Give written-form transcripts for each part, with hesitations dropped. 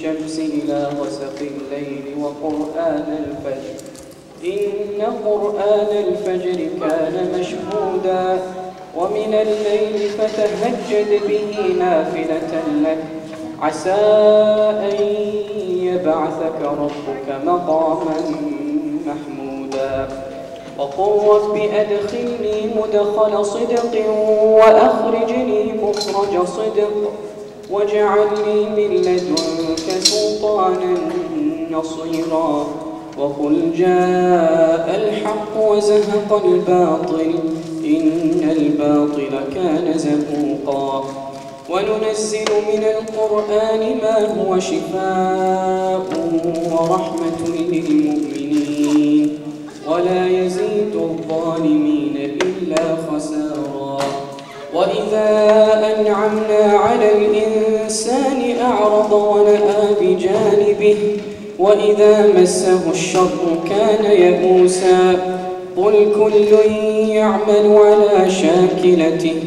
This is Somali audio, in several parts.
الشمس إلى غسق الليل وقرآن الفجر إن قرآن الفجر كان مشهودا ومن الليل فتهجد به نافلة لك عسى أن يبعثك ربك مقاما محمودا وقل رب أدخلني مدخل صدق وأخرجني مخرج صدق واجعل لي من لدنك سلطانا نصيرا وقل جاء الحق وزهق الباطل إن الباطل كان زهوقا وننزل من القرآن ما هو شفاء ورحمة للمؤمنين ولا يزيد الظالمين إلا خسارا وإذا أنعمنا على الإنسان أعرض ونأى بجانبه وإذا مسه الشر كان يئوسا قل كل يعمل على شاكلته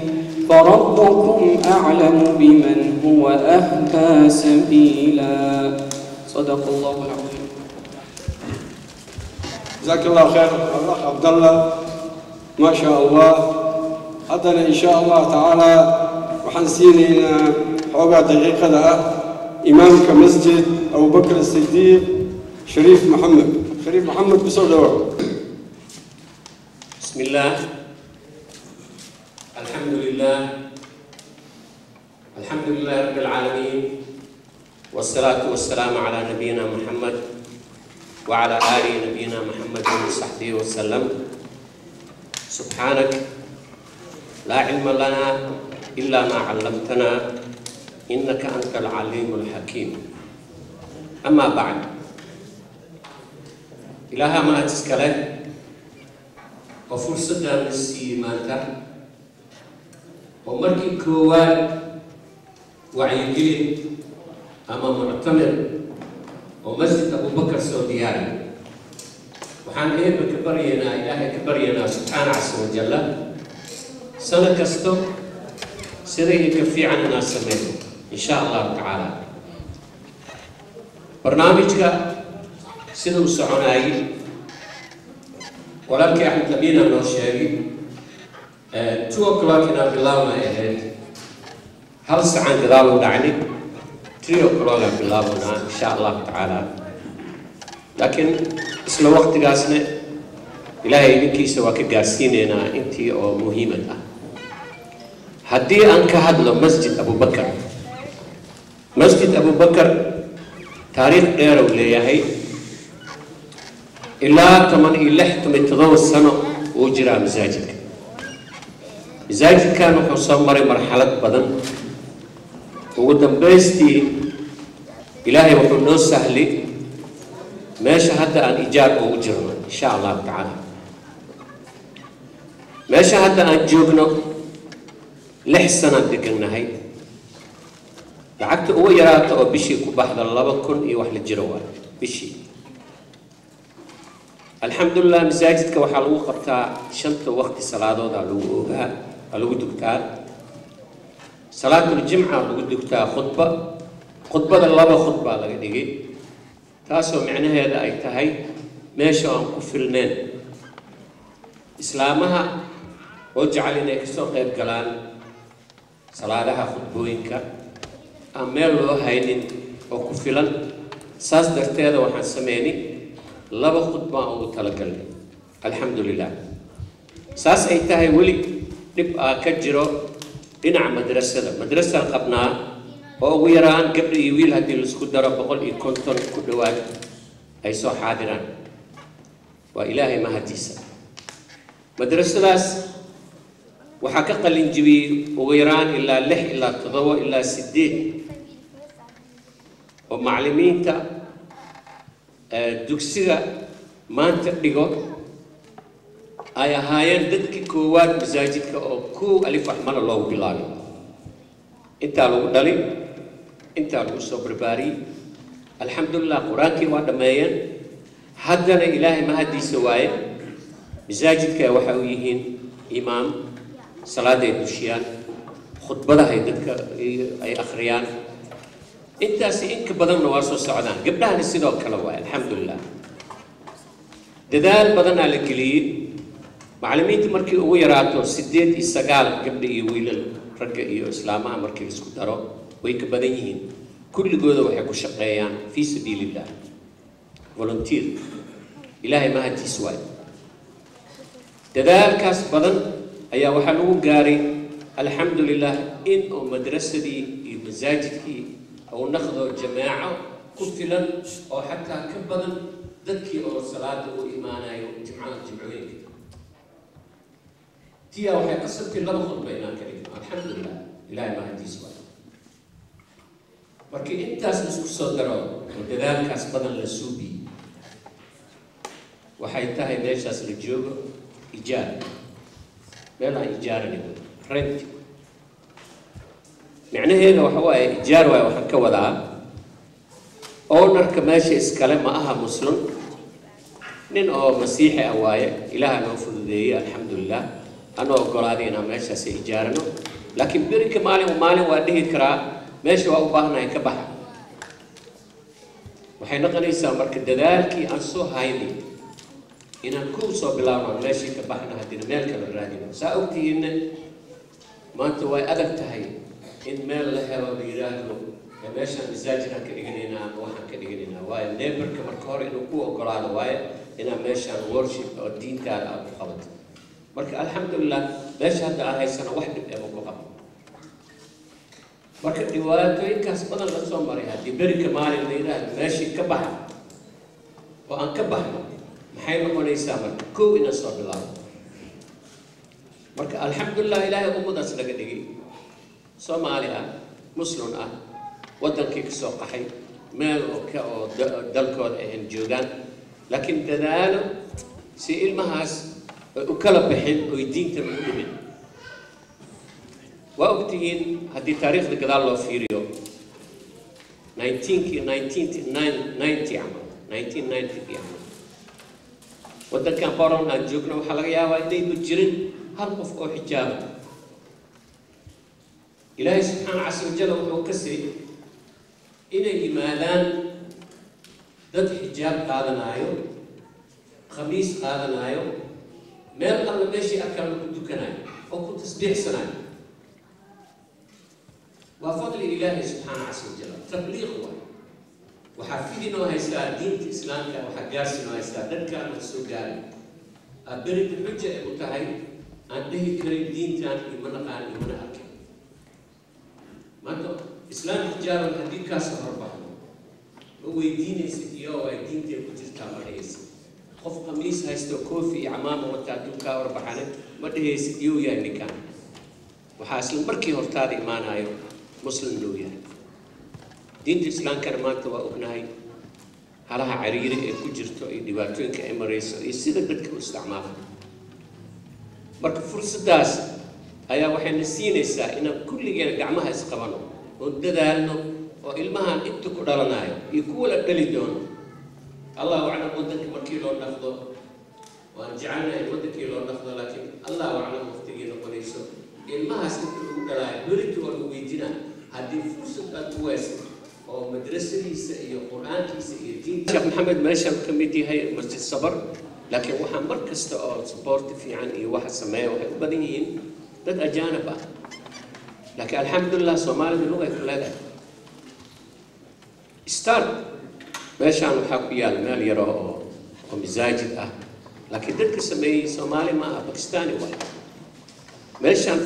فربكم أعلم بمن هو أهدى سبيلا صدق الله العظيم. جزاك الله خير الأخ عبد الله ما شاء الله. haddana in sha allah tacaala waxaan siinaynaa xoogaa daqiiqada ah imaamka masjid abubakr asidiiq shariif maxamed kusoo dhawaad. بسم الله الحمد لله رب العالمين والصلاة والسلام على نبينا محمد وعلى آل نبينا محمد وصحبه وسلم. سبحانك لا علم لنا إلا ما علمتنا إنك أنت العليم الحكيم. أما بعد إلها ما تسكله وفرصة للسيمانتا ومركي كوال وعيقين أما معتمر ومسجد أبو بكر سعودياني وحان إيه بكبرينا إلهي كبرينا سبحانه عز وجل سنة كستو سيري يكفي عننا سمين إن شاء الله تعالى. برنامجك سنو سعوناي ولكن احنا تبينا من الشيء 2 o'clock إن بلاونا أهل هل ساعة بلاو دعني 3 o'clock بلاونا إن شاء الله تعالى. لكن اسم وقت قاسنا إلهي بكي سواك قاسيننا أنتي أو مهمة. هدي أنك هذا مسجد أبو بكر. مسجد أبو بكر تاريخ غير وليهي إلا 8 سنة وجرى مزاجك. مزاجك كانوا حصمر مرحلة بدن وقدم بيستي إلهي وحنو سهلي ما شهد أن إجابة وجرنا إن شاء الله تعالى. ما شهد أن جوجنا لحسنا دقنا هاي لعقت هو يرات أو بشي كبحد الله بكون يوحل الجروال بشي. الحمد لله مزاجتك وحلو قبتا شنت وقت صلاة دا لو دكتار صلاة الجمعة لو دكتار خطبة الله خطبة لقديجي تاسو معناها هذا أي تهي ماشي عن كفرنين إسلامها وجعلنا كسو قيب قلال صلاة خطبوينك أمير له هينين وكفلن ساس درتيدا وحن سميني لبا خطبة أو تلقلني الحمد لله ساس أي تهي ولي نبقى كجرو دينع مدرسة القبناء oo ugu yaraan gabdho iyo wiil haddii la isku daro 150 ku dhawaad ay soo xaadiraan waa ilaahay mahadiisa. madrasadaas waxaa ka qalin jibiyey ugu yaraan ilaa 6 ilaa 7 ilaa 8 oo macallimiinta dugsiga maanta dhigo ay ahaayeen dadkii koowaad masaajidka oo ku alif axmala loogu bilaabay intaa lagu dhalay intaa lagu soo barbaariyey. alxamdulilah qur-aankii waa dhammeeyeen haddana ilaahay mahadiisa waaye masaajidka waxa u yihiin imaam salaaday dushiyaan khudbadaha ay dadka ay akhriyaan intaasi inka badanna waa soo socdaan gabdhahana sidoo kale waay alxamdulilah dadaal badanaa la geliyey macallimiinta markii ugu yaraato 8 iyo 9 gabdha iyo wiilal ragga iyo islaamaha markii la isku daro way ka badan yihiin kulligooda waxay ku shaqeeyaan fi sabilillah volunteer ilaahay ma hadiis waay dadaalkaas badan ayaa waxaa lagu gaaray alxamdulilah in oo madrasadii iyo masaajidkii أو ناخذ جماعة كفلا أو حتى كبدا ذكي أو صلاة أو إيمانا أو جمعات جمعوين تيا وحي قصد كل لبخض بينا كريم الحمد لله إلهي ما هدي سؤال مركي إنت أسنسك صدره وكذلك أسبدا للسوبي وحيتاهي ليش أسل الجوب إيجار بلا إيجار نقول رنت معنى هنا وحواي إيجار وحكا وضع أونر كماشي إسكالي ما أها مسلم نين أو مسيحي أواي إله نوفذ ذي الحمد لله أنا أقولادي أنا ماشي أسي إيجارنا لكن بريك مالي ومالي وأديه كرا ماشي وأباهنا يكبح وحين قنيسا مرك الدلالكي أنسو هايني إن كل صو بلاونا ماشي كبحنا هدينا مالك بالراديو سأوكتي إن ما أنت واي أدك تهي إن مال لها وبيرادو ماشي مزاجنا كدغنينا waxaan ka dhiganayna way neighborka marka hore inuu ku ogolaado way ina meesha worship oo diintaada aad ku qabato marka alxamdulillah meesha hadda aan haysana wax dib ah ku qabo marka dhibaatooyinkaas badan la soo maray hadii berika maalin leeyahay meeshii ka baxa oo aan ka baxno maxay noqonaysaa marka koow ina soo bilaabo marka alxamdulillah ilaahay ummadaas laga dhigay Soomaaliya muslim ah wadankii ka soo qaxay meel oo dalkooda ay joogaan laakiin dadaal si ilmahaas u kala bixin oo diinta u dhimin waa ogtihiin haddii taariikhda gadaal loo fiiriyo 1990 wadankan qoran aan joogno waxaa laga yaabaa inayba jirin hal qof oo xijaaba ilaahay subxaanahu casa wajalla wuxuu ka siiyey inay yimaadaan dad xijaab qaadanayo khamiis qaadanayo meel alla meeshii arkaan ku dukanayo oo ku tasbiixsanayo waa fadli ilaahay subxaanahu casa wajalla tabliiq waay waxaa fidinoo haystaa diinta islaamka waxaa gaarsinoo haystaa dadkaan wax soo gaaray berida xuja ay u tahay aan dhihi karin diintaan ima naqaan imana arkin maanta islaam xijaaban haddii kaasoo horbaxdo ma weydiinaysid iyo ay diintee ku jirtaa ma dhehaysid qof khamiis haysto koofi iyo camaama wataa hadduu kaa horbaxane ma dhehaysid iyou yahay ninkaan waxaa isla markii hortaada imaanayo muslim loo yahay diinta islaamkana maanta waa ognahay halaha cariiri ee ku jirto iyo dhibaatooyinka ay marayso iyo sida dadka u isticmaala marka fursaddaas ayaa waxayna siinaysaa inaan kulligeena gacmaha isqabano oo dadaalno oo ilmahan inta ku dhalanayo iyo kuwa la dhali doono allahu aclam wadanka markii loo dhaqdo waan jecelnahay wadankii loo dhaqdo laakiin allahu aclam waqtigii noqonayso ilmahaas inta lagu dhalaayo berito waa lagu weydiinaa haddii fursad aad ku waysid oo madrasadiisa iyo qur-aankiisa iyo diinta sheekh maxamed meeshaan ka mid yahay masjid sabar laakiin waxaa mar kasta oo support fiican iyo waxa sameeya waxay u badan yihiin dad ajaanib ah laakiin alxamdulillah soomaalida lugay ku leedahay start meeshaan waxaa ku yaal meel yaro oo masaajid ah laakiin dadka sameeyey soomaali ma aha bakistaani waay meeshaan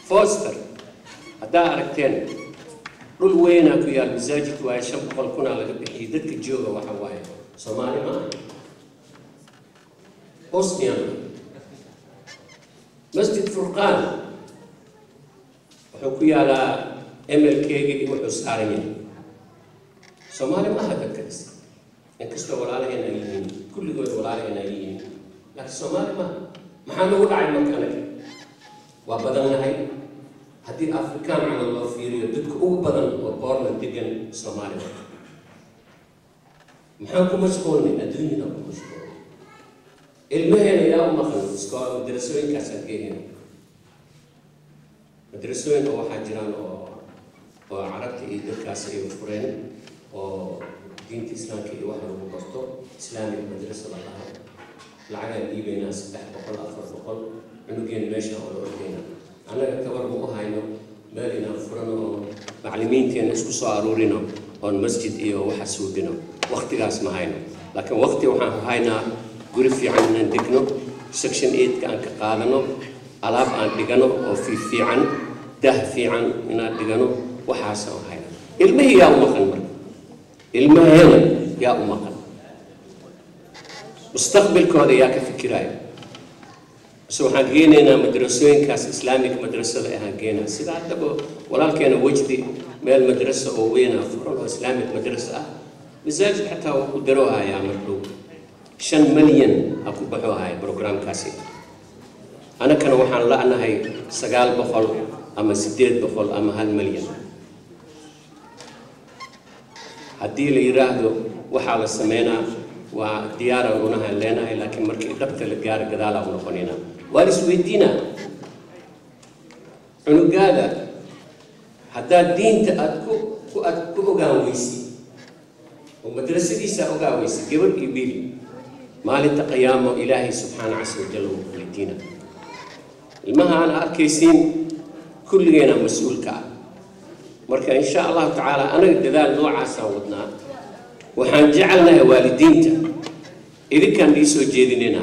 foster haddaa aragteen dhul weynaa ku yaal masaajidku waaye 500 kun laga bixiyey dadka jooga waxa waaye soomaali ma aha bosnian masjid furqaan wuxuu ku yaalaa MLK-ga iyo wuxuu saaran yahay soomaali ma aha dadkaas inkastoo walaalahayna yihiin kulligood walaalahayna yihiin laakiin soomaali ma maxaa lagu dhacay markale waa badannahay haddii afrikaan camal loo fiiriyo dadka ugu badan oo boorna degan soomaaliya maxaan ku mashquulnay adduunyada ku mashquulnay ilmaheena yaa u maqan iskool madrasooyinkaas aad geeyeen madrasooyin oo waxaa jiraan oo oo carabta iyo dadkaas ay fureen oo diinta islaamka iyo waxa lagu barto islaamic madrasa la dhaho lacagaan dhiibaynaa 300 400 cunugeen meesha oo la ordayna annaga tabar ma u hayno meel inaan furano oo macallimiinteena isku soo aruurino oon masjid iyo waxa suubino waqtigaas ma hayno laakiin waqti waxaan haynaa guri fiican inaan degno section 8 ka aan ka qaadano alaab aan dhigano oo fiican dah fiican inaan dhigano waxaas oo hayna ilmihii yaa u maqan marka ilmaheena yaa u maqan mustaqbalkooda yaa ka fikiraya so waxaan geenaynaa madrasooyinkaas islaamic madrasada ahaan geenaa sida haddaba walaalkeena wajdi meel madrasa oo weynaa furan oo islaamic madrasa ah masaajid xataa wuu ku daroohayaa markuu 5 milyan ha ku baxoohaya programkaasi anakana waxaan la'nahay 900 ama 800 ama 1 milyan haddii la yiraahdo waxaa la sameynaa waa diyaaran unahan leenahay laakiin markii dhabta la gaaro gadaala u noqonayna waa la isweydiinaa cunugaada haddaad diinta aad ku ogaan weysi oo madrasadiisa ogaa weysi gabadh iyo biil maalinta qiyaamo ilaahay subxaana casa wajalla wuu weydiina ilmaha aan arkaysiin kulligeena mas-uulka ah marka insha allahu tacaala anaga dadaal noocaasaan wadnaa waxaan jecelnahay waalidiinta idinkaan dhii soo jeedinayna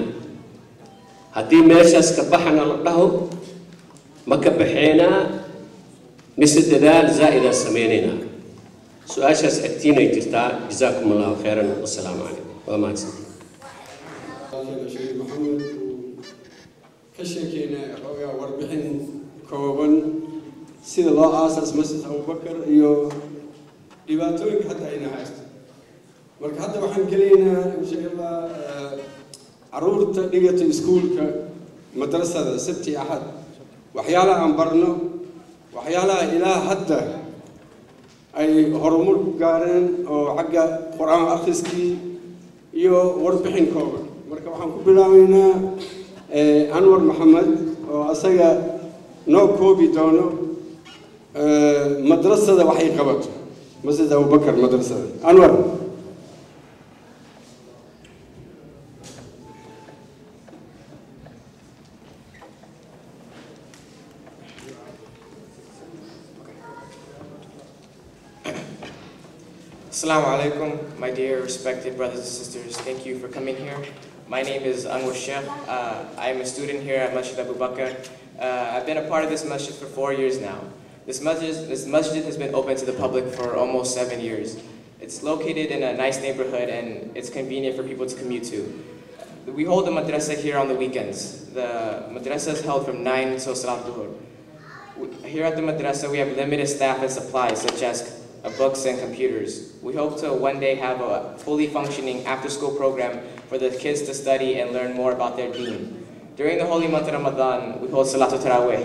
haddii meeshaas ka baxana la dhaho ma ka baxeynaa mise dadaal zaa'idaan sameynaynaa su-aashaas agtiinay jirtaa jazaakum allahu khayran wasalaamu calaykum waa mahadsantii sheekh maxamed ka sheekeyna xoogaa warbixin kooban sida loo aasaas masjid abubakar iyo dhibaatooyinka hadda ayna haysto marka hadda waxaan gelaynaa insha allah caruurta dhigata iskuulka madrasada sabti axad waxyaalaha aan barno waxyaalaha ilaa hadda ay horumar ku gaareen oo xagga qur-aan akhriskii iyo warbixin kooban marka waxaan ku bilaabaynaa anwar maxamed oo asaga noo koobi doono madrasada waxay qabato masjid abubakar madrasada anwar Assalamu alaikum, my dear respected brothers and sisters. Thank you for coming here. My name is Anwar Sheikh. I am a student here at Masjid Abu Bakr. I've been a part of this masjid for 4 years now. This masjid has been open to the public for almost 7 years. It's located in a nice neighborhood and it's convenient for people to commute to. We hold the madrasa here on the weekends. The madrasa is held from 9 until Salat Dhuhr. Here at the madrasa we have limited staff and supplies such as books and computers. We hope to one day have a fully functioning after-school program for the kids to study and learn more about their deen. During the holy month of Ramadan, we hold Salatul Tarawih.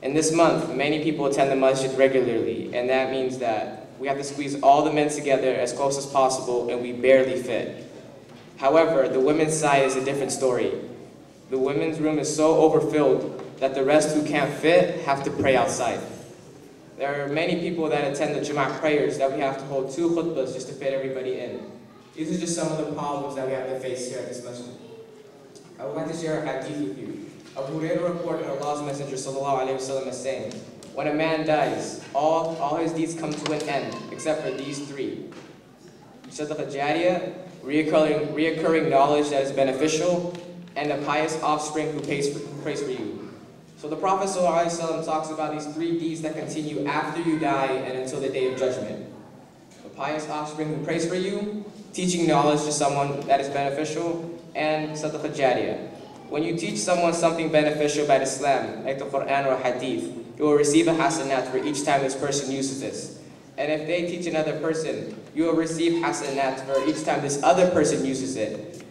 In this month, many people attend the masjid regularly, and that means that we have to squeeze all the men together as close as possible, and we barely fit. However, the women's side is a different story. The women's room is so overfilled that the rest who can't fit have to pray outside. There are many people that attend the Jumu'ah prayers that we have to hold 2 khutbahs just to fit everybody in. These are just some of the problems that we have to face here at this masjid. I would like to share a hadith with you. Abu Hurairah reported Allah's Messenger sallallahu alaihi wasallam as saying, when a man dies, all his deeds come to an end, except for these 3. Sadaqah Jariyah, reoccurring knowledge that is beneficial, and a pious offspring who prays for you. So the Prophet ﷺ talks about these 3 deeds that continue after you die and until the day of judgment. A pious offspring who prays for you, teaching knowledge to someone that is beneficial, and Sadaqah Jariyah. When you teach someone something beneficial about Islam, like the Quran or Hadith, you will receive a hasanat for each time this person uses this. And if they teach another person, you will receive hasanat for each time this other person uses it.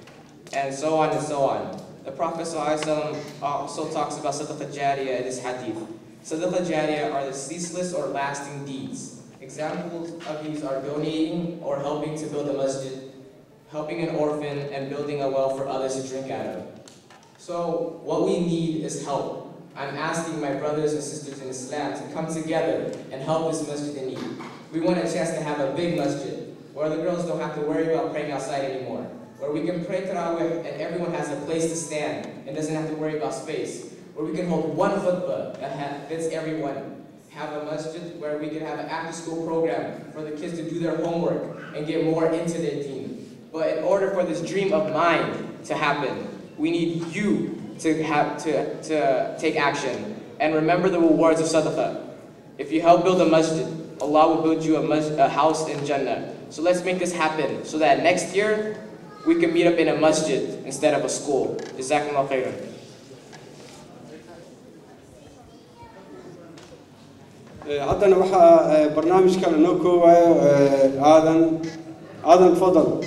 And so on and so on. The Prophet ﷺ also talks about Sadaqah Jariyah in this hadith. Sadaqah Jariyah are the ceaseless or lasting deeds. Examples of these are donating or helping to build a masjid, helping an orphan, and building a well for others to drink out of. So what we need is help. I'm asking my brothers and sisters in Islam to come together and help this masjid in need. We want a chance to have a big masjid, where the girls don't have to worry about praying outside anymore, where we can pray Tarawih and everyone has a place to stand and doesn't have to worry about space, where we can hold one khutbah that fits everyone, have a masjid where we can have an after-school program for the kids to do their homework and get more into their deen. But in order for this dream of mine to happen, we need you to take action and remember the rewards of sadaqah. If you help build a masjid, Allah will build you a house in Jannah. So let's make this happen so that next year we can meet up in a masjid instead of a school. Jazakumullah khairan. عندنا وحا برنامج كان نوكو آدم تفضل.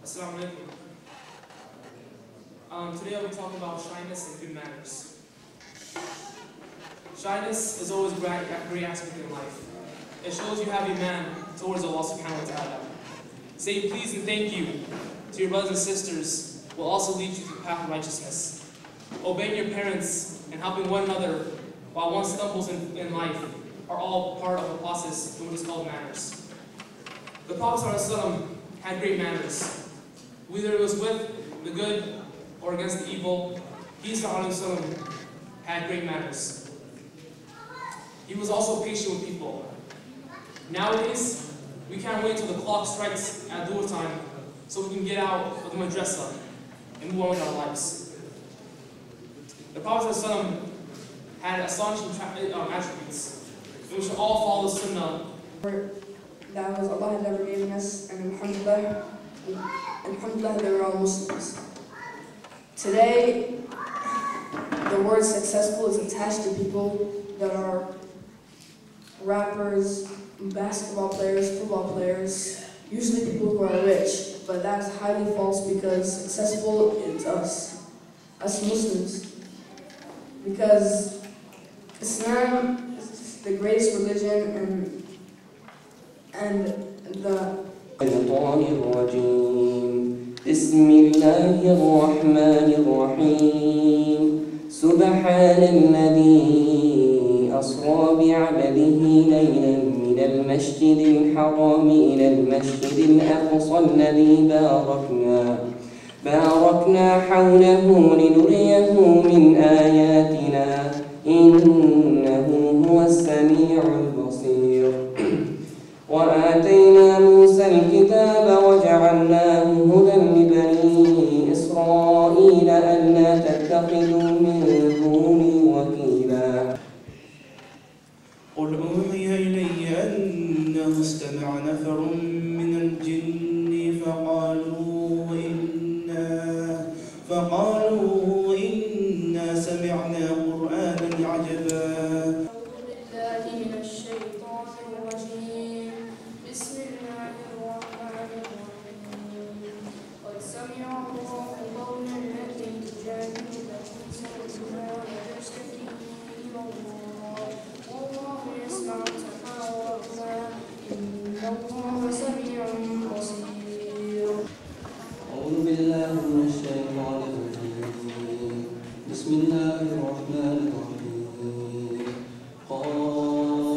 Assalamu alaikum. Today I'll be talking about shyness and good manners. Shyness is always a great aspect in life. It shows you have iman towards Allah subhanahu wa ta'ala. Saying please and thank you to your brothers and sisters will also lead you to the path of righteousness. Obeying your parents and helping one another while one stumbles in life are all part of the process of what is called manners. The Prophet ﷺ had great manners. Whether it was with the good or against the evil, he ﷺ had great manners. He was also patient with people. Nowadays, we can't wait till the clock strikes at dhuhr time so we can get out of the madrasa and move on with our lives. The Prophet ﷺ had astonishing attributes, and we should all follow the sunnah. That was Allah has ever given us, and alhamdulillah, they were all Muslims. Today, the word successful is attached to people that are rappers, basketball players, football players, usually people who are rich, but that's highly false because successful is us Muslims. Because Islam is the greatest religion and the بسم الله الرحمن الرحيم سبحان الذي أسرى بعبده ليلا من المسجد الحرام إلى المسجد الأقصى الذي باركنا حوله لنريه من آياتنا إنه هو السميع البصير وآتينا موسى الكتاب وجعلناه هدى لبني إسرائيل ألا تتخذوا من دوني وكيلا قل أوحي إلي أنه استمع نفر من الجن فقالوا إنا سمعنا قرآنا عجبا. بسم الله الرحمن الرحيم قاف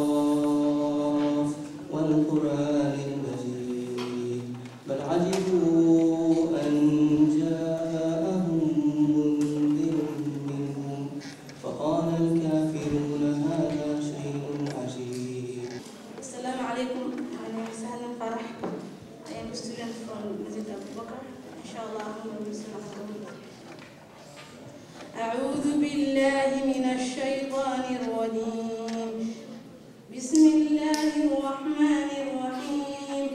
والقرآن المجيد بل عجبوا أن جاءهم منذر منهم فقال الكافرون هذا شيء عجيب. السلام عليكم. My name is Helen Farah. I am a student from Masjid Abu Bakr. Inshallah, I'm going to أعوذ بالله من الشيطان الرجيم. بسم الله الرحمن الرحيم.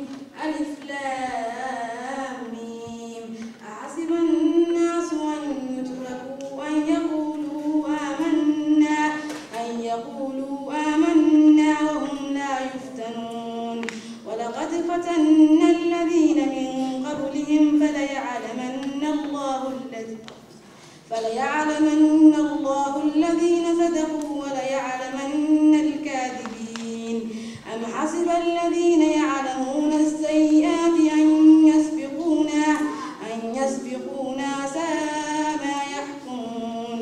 ألف لام ميم. أحسب الناس أن يتركوا أن يقولوا آمنا وهم لا يفتنون ولقد فتنا الذين من قبلهم فليعلمن الله الذين صدقوا وليعلمن الكاذبين. أم حسب الذين يعلمون السيئات أن يسبقونا ساء ما يحكمون.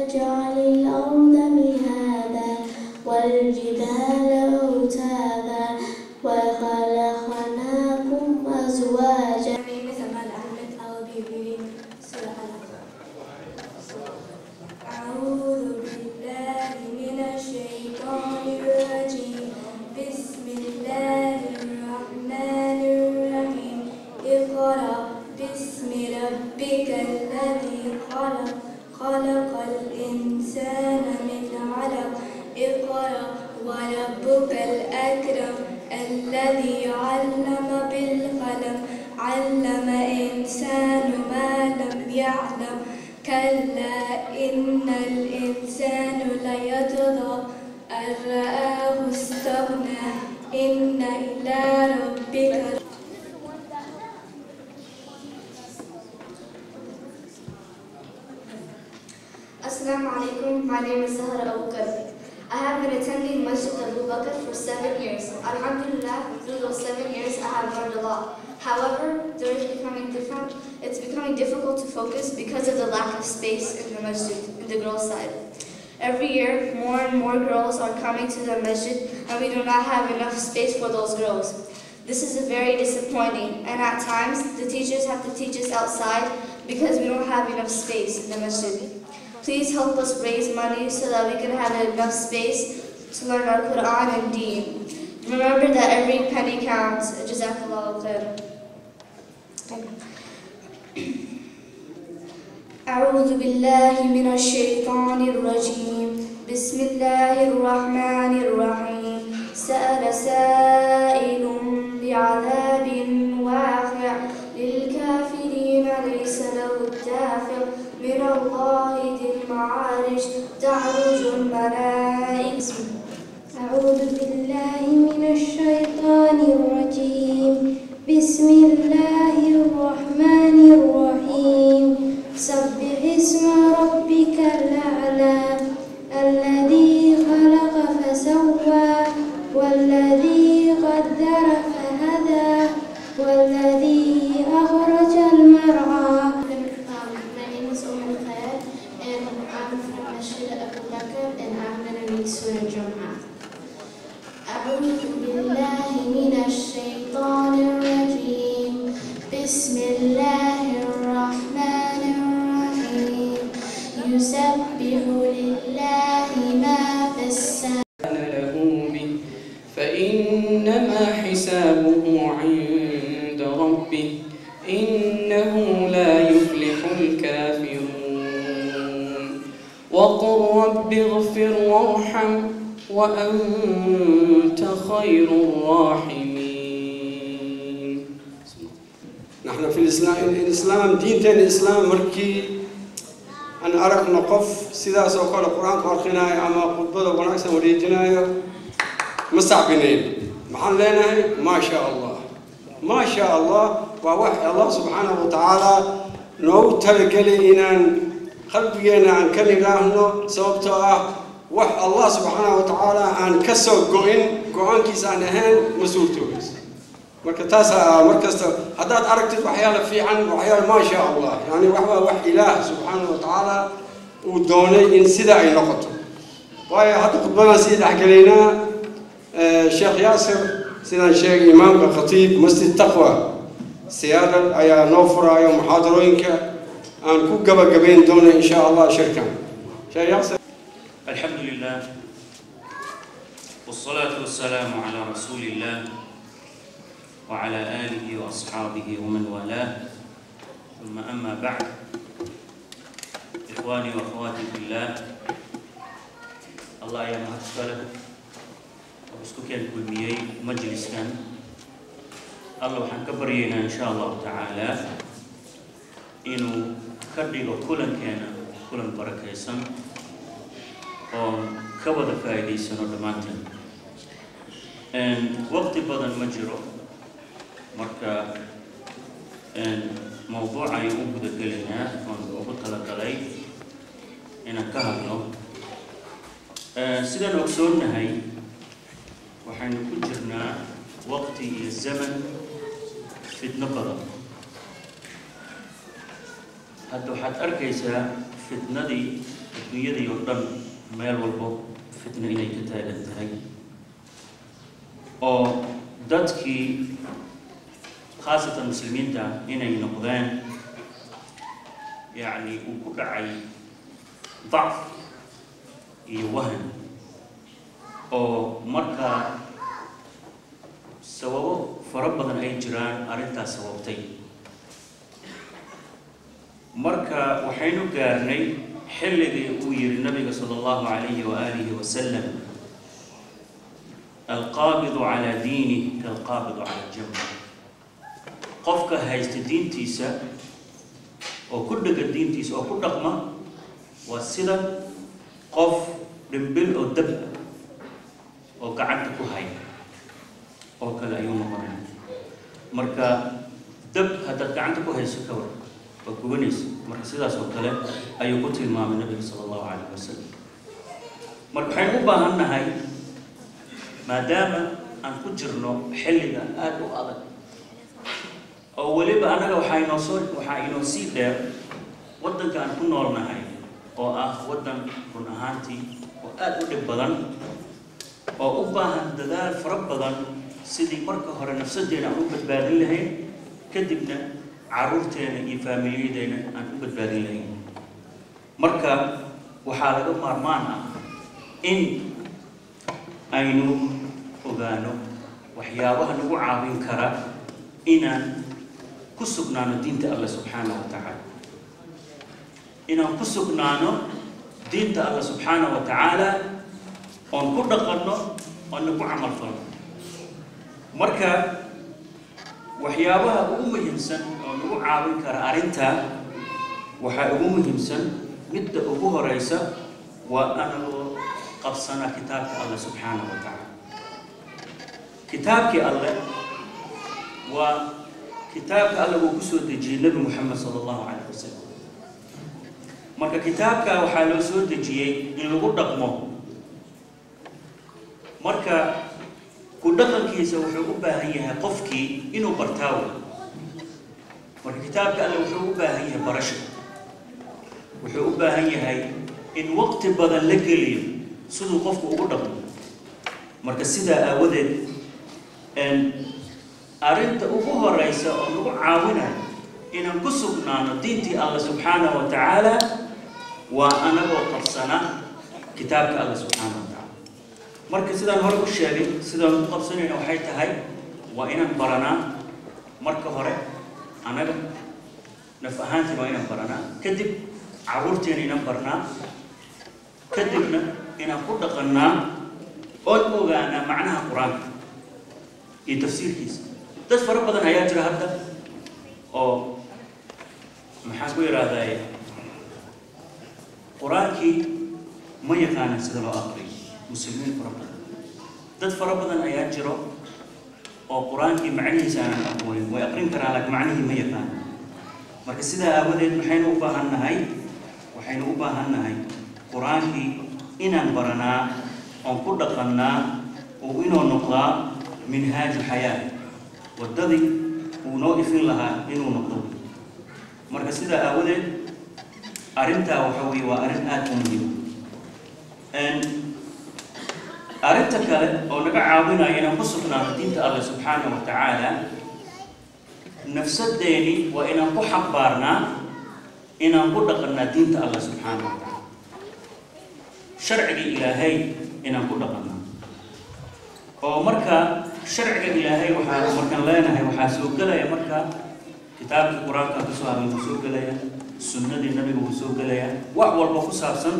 نجعل الأرض مهادا والجبال أوتادا وخلقناكم أزواجا. أعوذ بالله من الشيطان الرجيم. بسم الله الرحمن الرحيم. اقرأ باسم ربك الذي خلق خلق الإنسان من علق. اقرأ وربك الأكرم الذي علم بالقلم علم الإنسان ما لم يعلم. كلا إن الإنسان ليطغى أن رآه استغنى إن إلى ربك. Assalamu alaikum. My name is Zahra Abu Bakr. I have been attending Masjid Abu Bakr for 7 years. Alhamdulillah, through those 7 years I have learned a lot. However, it's becoming difficult to focus because of the lack of space in the masjid, in the girls' side. Every year, more and more girls are coming to the masjid and we do not have enough space for those girls. This is very disappointing, and at times the teachers have to teach us outside because we don't have enough space in the masjid. Please help us raise money so that we can have enough space to learn our Quran and Deen. Remember that every penny counts. Jazakallahu khair. أعوذ بالله من الشيطان الرجيم. بسم الله الرحمن الرحيم. سأل سائل بعذاب واقع للكافرين ليس له الدافع من الله ذي المعارج تعرج الملائكة. أعوذ بالله من الشيطان الرجيم. بسم الله الرحمن الرحيم. سبح اسم ربك الأعلى الذي خلق فسوى والذي قدر فهدى والذي أخرج المرعى. My name is Omar Khair and I'm from Masjid Abu Bakr and I'm going to read Surah Jum'ah. أعوذ بالله من الشيطان الرجيم. بسم الله الرحمن الرحيم. يسبح لله ما في السماء له به فإنما حسابه عند ربه إنه لا يفلح الكافرون. وقل رب اغفر وارحم وأنت خير الراحمين. نحن في الإسلام دينتين الإسلام مركي أن أرك نقف سيدا سوكر القرآن كارخناي أما قطبة ونعكس وريجناي مستعبنين محلنا ما شاء الله ما شاء الله ووحي الله سبحانه وتعالى نو تلقلي إن قلبينا عن كل راهنا سببته وح الله سبحانه وتعالى عن كسر قوين كيسان هن مسؤولته مركز هذا أركت وحيال في عن وحيال ما شاء الله يعني وحي إله سبحانه وتعالى ودوني إن سيدا أي نقطة وهي هذا قبلنا سيد حكينا الشيخ ياسر سيدنا الشيخ إمام خطيب مسجد التقوى سيادة أي نوفر أي محاضرينك أن كوكب قبين دون إن شاء الله شركة شيخ ياسر. الحمد لله والصلاة والسلام على رسول الله وعلى آله وأصحابه ومن والاه ثم أما بعد. إخواني وأخواتي في الله الله يا مهتفله واسكوكين كل مية مجلس كان الله حنكبرينا إن شاء الله تعالى إنه كرديغو كلن كان كلن بركيسن وكبد فايدي سنو دمانتن وقت بدن مجرو مركا موضوع يوم كلنا وقت تلقلي إن كهرنا سيدا نقصون هاي وحين كجرنا وقت الزمن في النقطة حتى أركيسا في الندي dunyada iyo dhan meel walbo fitna inay ka taagan tahay oo dadkii khaasatan muslimiinta inay noqdeen يعني وكل عي ضعف يوهن أو مركا سووا فربنا أي جيران أرنتا سوابتي مركا وحينو قارني حل وير النبي صلى الله عليه وآله وسلم القابض على دينه كالقابض على الجمر قفك هايست دين تيسا oo ku dhaga diintiisa oo ku dhaqma waa sida qof dhimbil oo dab oo gacanta ku haya oo kale ayuu noqonaya marka dab haddaad gacanta ku hayso ka war oo gubanaysa marka sidaas oo kale ayuu ku tilmaamay nabiga sallallahu alayhi wasallam marka waxaan u baahannahay maadaama aan ku jirno xilliga aad u adag oo waliba anaga waxaa inoo sii dheer waddanka aan ku noolnahay oo ah waddan run ahaantii oo aad u dhib badan oo u baahan dadaal fara badan sidii marka hore nafsadeena aan u badbaadin lahayn kadibna carruurteena iyo faamilyadeena aan u badbaadin lahayn marka waxaa laga maarmaan ah in aynu ogaano waxyaabaha nagu caawin kara inaan كسبنا دين الله سبحانه وتعالى إن كسبنا دين الله سبحانه وتعالى أن كل قرنا أن نكون عمل فرض مركا وحيابها إنسان أن نكون عاون كرارنتا وحيابهم إنسان مد أبوه رئيسا وأنا قبصنا كتابك الله سبحانه وتعالى كتابك الله كتابك الله وكسود دجي النبي محمد صلى الله عليه وسلم marka kitaabka waxa loo soo dejiyay in lagu dhaqmo marka ku dhaqankiisa wuxuu u baahan yahay qofkii inuu bartaawo marka kitaabka Allah wuxuu u baahan yahay barasho wuxuu u baahan yahay in waqti badan la geliyo sidoo qofku ugu dhaqmo marka sida aawadeed arinta ugu horeysa oo lagu caawinayo inaan ku sugnaano diintii Allah subhanahu wa ta'ala wa anagoo qabsana kitaabka Allah subhanahu wa ta'ala marka sidaan hore u sheegay sidaan u qabsanayna waxay tahay waa inaan baranaa marka hore anaga naf ahaantii waa inaan baranaa kadib carruurteena inaan barnaa kadibna inaan ku dhaqannaa oo ogaanaa macnaha quraanka iyo tafsiirkiisa dad fara badan ayaa jira hadda oo maxaan ku yiraahdaa quraankii ma yaqaan sida loo aqriyo muslimiin fara badan dad fara badan ayaa jira oo quraankii macnihiisa aan aqoon way aqrin karaan laakiin macnihiisa ma yaqaan marka sidaa aawadeed waxaynu u baahannahay quraankii inaan baranaa oo ku dhaqannaa oo inuu noqdaa minhaaj xayaa wadadii uu noo ifin lahaa inuu noqdo marka sidaa aawadeed arintaa waxa weeye waa arin aad u muhiim arinta kale oo naga caawinaya inaan ku sugnaano diinta Allah subhanahu wa ta'ala nafsadeeni waa inaan ku xaqbaarnaa inaan ku dhaqannaa diinta Allah subhanahu wa ta'ala sharciga ilaahay inaan ku dhaqannaa oo marka sharciga ilaahay waxaa markaan leenahay waxaa soo galaya marka kitaabka quraanka ka soo haray soo galaya sunnadii nabiga uu soo galaya wax walba ku saabsan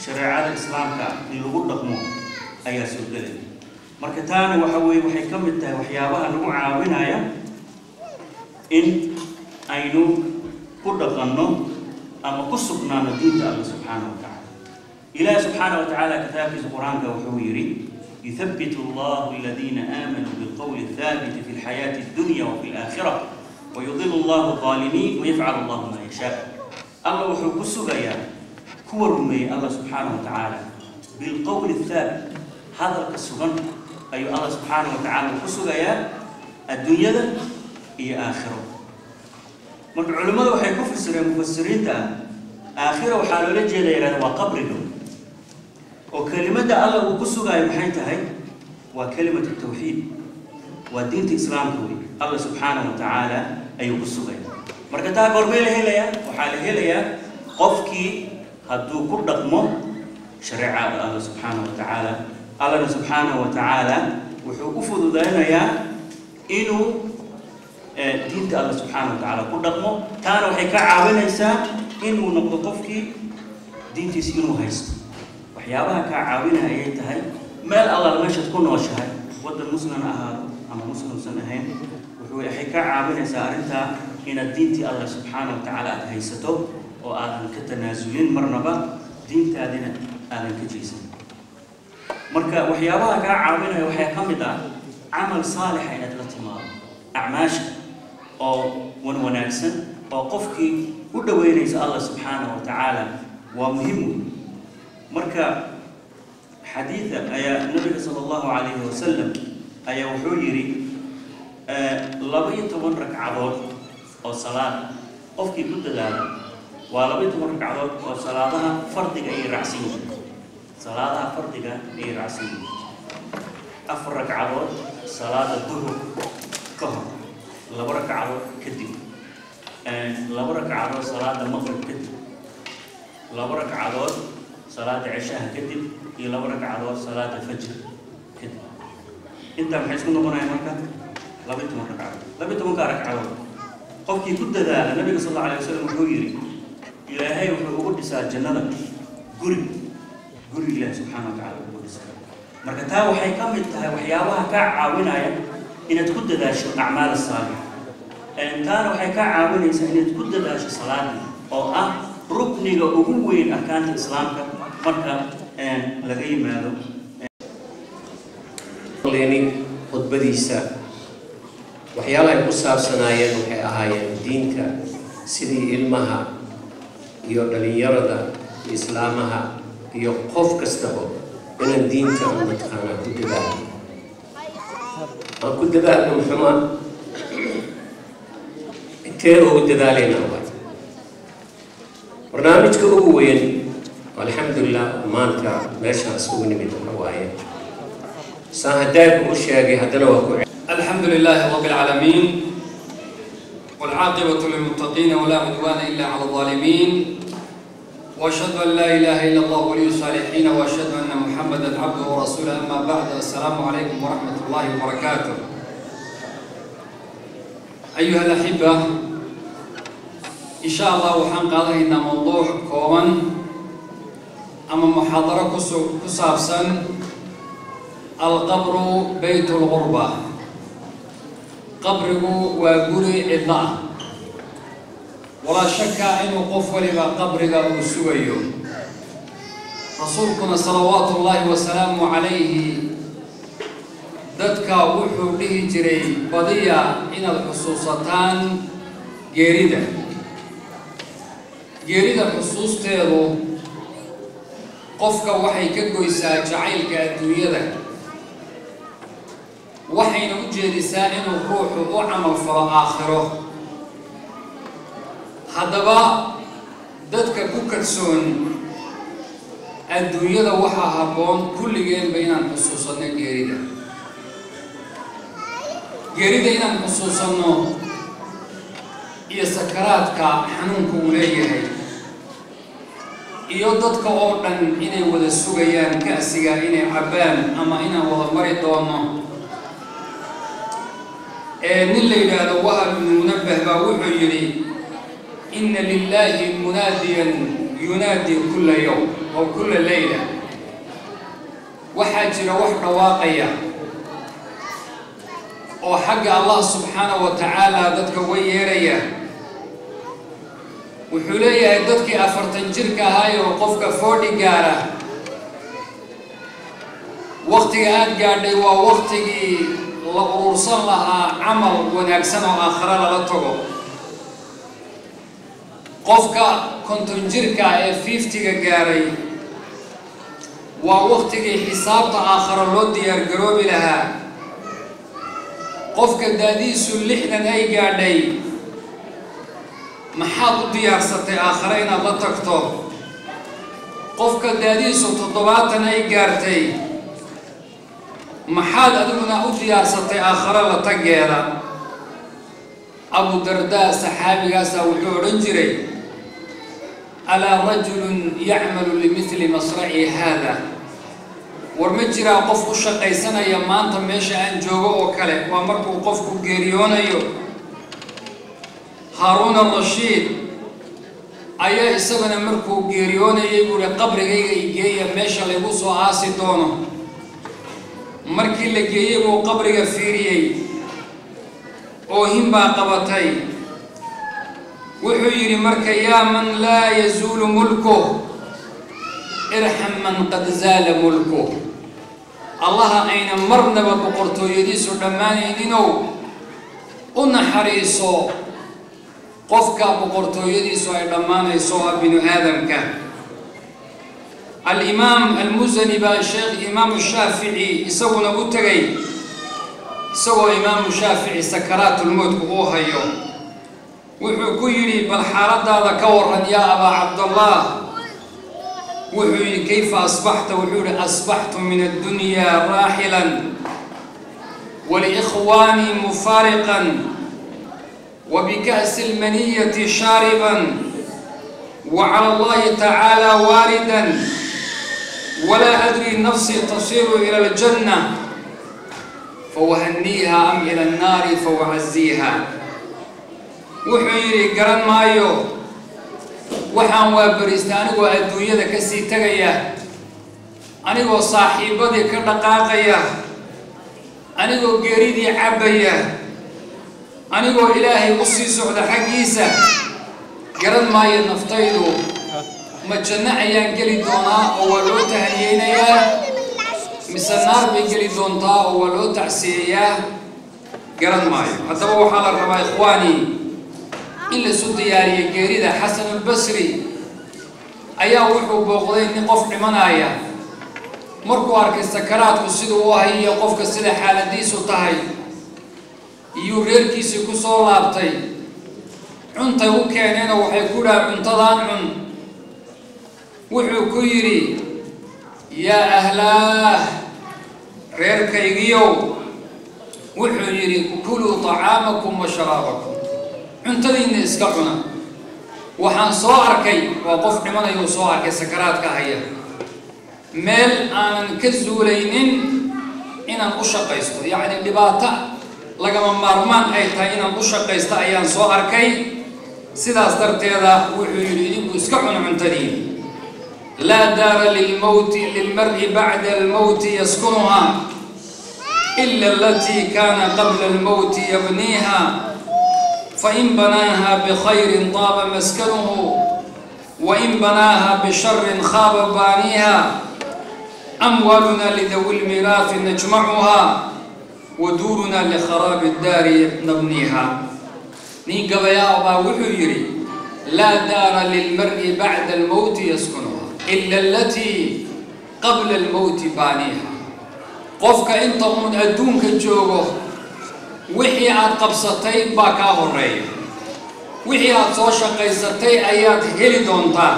shariicada islaamka in lagu dhaqmo ayaa soo galaya marka taana waxa weeye waxay ka mid tahay waxyaabaha lagu caawinaya in aynu ku dhaqanno ama ku sugnaano diinta Allah subhanahu wa ta'ala ilaahay subhanahu wa ta'ala kitaabkiisa quraanka wuxuu yiri يثبت الله الذين آمنوا بالقول الثابت في الحياة الدنيا وفي الآخرة ويضل الله الظالمين ويفعل الله ما يشاء الله وحو كسغيا كورمي الله سبحانه وتعالى بالقول الثابت هذا الكسغن أي الله سبحانه وتعالى كسغيا الدنيا هي آخرة مرك علماء وحي كفسرين مفسرين aakhira waxaa loola jeeda yidhahda waa qabriga oo kelimada alla uu ku sugaayo maxay tahay waa kelimatu tawxiid waa diinta islaamka wey alla subxaanahu wa tacaala ayuu ku sugaya marka taa goormee la helayaa waxaa la helayaa qofkii hadduu ku dhaqmo shareecada alla subxaanahu wa tacaala allana subxaanahu wa tacaala wuxuu u fududaynayaa inuu diinta alla subxaanahu wa tacaala ku dhaqmo taana waxay ka caawinaysaa inuu noqdo qofkii diintiisa inuu haysto waxyaabaha kaa caawinaya ayay tahay meel alla meeshaad ku nooshahay waddan muslim ahaado ama muslimsan ahayn waxay ka caawinaysaa arrintaa inaad diintii alla subxaanahu wa tacaala aad haysato oo aadan ka tanaasulin marnaba diintaadina aadan ka jeysan marka waxyaabaha kaa caawinaya waxaa ka mid ah camal saalixa inaad la timaado acmaasha oo wanaagsan oo qofkii u dhaweynaysa alla subxaanahu wa tacaala waa muhiim marka xadiida ayaa nabiga sala allahu calayhi wasalam ayaa wuxuu yidhi 12 ragcadood oo salaad qofkii ku dadaala waa 12 ragcadood oo salaadaha fardiga ay raacsan yihiin salaadaha fardiga ay raacsan yihiin 4 ragcadood salaada duhur ka hor 2 ragcadood kadib 2 ragcadood salaada maqrib kadib 2 ragcadood salaada cishaha kadib iyo 2 ragcadood salaada fajr kadib inta maxay isku noqonayaan marka 12 ragcadood 12 ragcadood qofkii ku dadaala nabiga sallallahu alayhi wasallam wuxuu yiri ilaahay wuxuu ugu dhisaa jannada guri ilaahay subxaanahu wa tacaala ugu dhisaa marka taa waxay ka mid tahay waxyaabaha ka caawinaya inaad ku dadaasho acmaal saalix taana waxay ka caawinaysaa inaad ku dadaasho salaadii oo ah rukniga ugu weyn arkaanta islaamka marka laga yimaado leeni khudbadiisa waxyaalaha ay ku saabsanaayeen waxay ahaayeen diinta sidii ilmaha iyo dhalinyarada islaamaha iyo qof kastaba inaan diinta mataqaanaa ku dadaalo aan ku dadaalno muxuma intee ugu dadaalayna waay barnaamijka ugu weyn alxamdulilah maanta meeshaan isugu nimid waxa waaye ساهداك وشاقي هدنا وكوع. الحمد لله رب العالمين والعاقبة للمتقين ولا عدوان إلا على الظالمين وأشهد أن لا إله إلا الله ولي الصالحين وأشهد أن محمدا عبده ورسوله أما بعد السلام عليكم ورحمة الله وبركاته. أيها الأحبة إن شاء الله وحنق هذا موضوع كومن أما محاضرة كسابسا القبر بيت الغربة قبره وقري عضاء ولا شك أنه قفل قبره وسويه رسولكم صلوات الله وسلامه عليه ذاتك وحو به جري بدية إن الحصوصتان جيريدة حصوص تيرو قفك وحي كقويسا جعيلك الدنيا وحين وجد سائل الروح وعمل فلا آخره هذا ذاتك كوكرسون الدنيا وحا هبون كل جيل بين خصوصنا جريدة إن خصوصنا هي سكراتك حنونك وليه iyodadka oo dhan inay wada sugayaan kaasiga inay cabaan ama inay wada mari doono nin la yiraahdo Wahab ibn Munabbah baa wuxuu yiri inna lillahi munadiyan yunadi kulla yawm aw kulla layla waxa jira wax dhawaaqaya oo xagga Allah subhanahu wa ta'ala dadka way yeeraya wuxuu leeyahay dadkii 40 jirka ahaay oo qofka 40 gaara waqtiga aad gaadhay waa waqtigii la urursan lahaa camal wanaagsan oo aakhira lala tago qofka 50 jirka ee 50 ga gaaray waa waqtigii xisaabta aakhira loo diyaar garoobi lahaa qofka daadiisu 60 ay gaadhay maxaad u diyaarsatay aakhare inaad la tagto qofka daadiisu 70 ay gaartay maxaad adiguna u diyaarsatay aakhare la tageeda abu darda saxaabigaasa wuxuu odhan jiray alaa rajulun yacmalu limithli masraci haada war ma jiraa qof u shaqaysanaya maanta meesha aan joogo oo kale waa markuu qofku geeriyoonayo هارون الرشيد ayaa isagana markuu geeriyoonayay buu qabrigayga igeeya meesha lagu soo aasi doono markii la geeyay buu qabriga fiiriyay oo himba qabatay wuxuu yiri marka yaa man laa yazuulu mulku irham man qad zaala mulku allah ayna marnaba boqortooyadiisu dhamaanayninoo u naxariiso qofka boqortooyadiisu ay dhamaanayso binu aadamka al-imam al-muzani ba sheekh imam shafi'i isaguna u tagay isagoo imam shafi'i sakaratul maut ku hayo wuxuu ku yiri bal xaaladaada ka waran ya aba abdullah wuxuu yiri kayfa asbahta wuxuu yiri asbahtu min ad-dunya rahilan wa li ikhwani mufariqan وبكأس المنية شاربا وعلى الله تعالى واردا ولا أدري نفسي تصير إلى الجنة فوهنيها أم إلى النار فوعزيها وحيري قرن مايو وحان وابريستاني وأدوية كسي تغيا أني وصاحبتي كدقاقيا أني وقريدي عبيا anigoo ilaahay u sii socda xaqiisa garan maayo naftaydu ma janna ayaan geli doonaa oo waa loo tahaniyeynayaa mise naar bay geli doontaa oo waa loo tacsiyeeyaa garan maayo haddaba waxaa la rabaa ikhwaani in la isu diyaariyo geerida xasan albasri ayaa wuxuu booqday nin qof dhimanaya markuu arkay sakaraadku siduu u hayo qofka sida xaaladiisu tahay iyo reerkiisii ku soo laabtay cuntay u keeneen waxay ku dhaar cuntadan cun wuxuu ku yiri yaa ahlaa reerkaygiyo wuxuu yiri kulu ta'amakum wa sharabakum cuntadiina iska cuna waxaan soo arkay waa qof dhimanayo soo arkay sakaraadka haya meel aanan ka zuulaynin inaan u shaqaysto yaani dhibaato lagama maarmaan ay tahay inaan u shaqaysto ayaan soo arkay sidaas darteeda wuxuu yiri idinku iska cuna cuntadiina la daara lil maut lil mar'i ba'da al maut yaskunuha illa allati kana qabla al maut yabniha fa in banaha bi khairin taba maskanuhu wa in banaha bi sharrin khaba baniha amwaluna lidawil mirath najma'uha ودورنا لخراب الدار نبنيها نيجا يا أبا وحيري لا دار للمرء بعد الموت يسكنها إلا التي قبل الموت بانيها قفك أنت من أدونك الجوغو وحي عاد قبصتي باكاه الري وحي عاد صوشا قيستي آيات هلي دونتا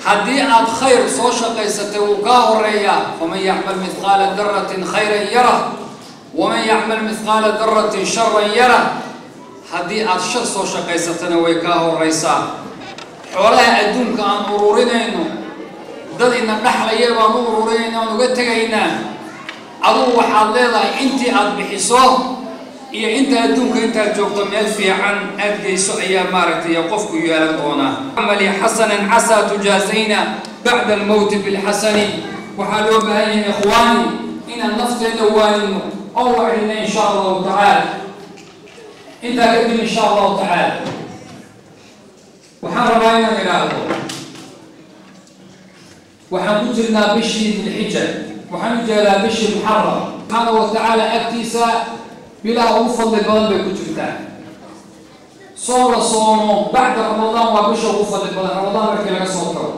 حدي عاد خير صوشا قيستي وقاه الري فمن يعمل مثقال ذرة خيرا يره ومن يعمل مثقال ذرة شرا يره هذه الشر سو شقيستنا ويكاه الرئيسا حولها أدونك عن أرورينينو دad ina dhaxlayay baan u ururinayna oo uga tagaynaa aduu waxa leedahay intii aad bixiso iyo inta adduunka inta joogto meel fiican aad geyso ayaa maaragtay qofku yeelan doona amali hasanan asa tujazina ba'da al-maut bil hasani waxa loo baahan yahay ikhwani ina nafteena waanino oo wacina insha Allah ta'ala inta kadib insha Allah ta'ala waxaan rabaa inaan iraahdo waxaan ku jirnaa bishii Dhul-Hijja waxaan jeedaa bishii Muharram subhanahu wa ta'ala agtiisa bilaha ugu fadli badan bay ku jirtaa soomo bacda Ramadan waa bisha ugu fadli badan Ramadan markii laga soo tago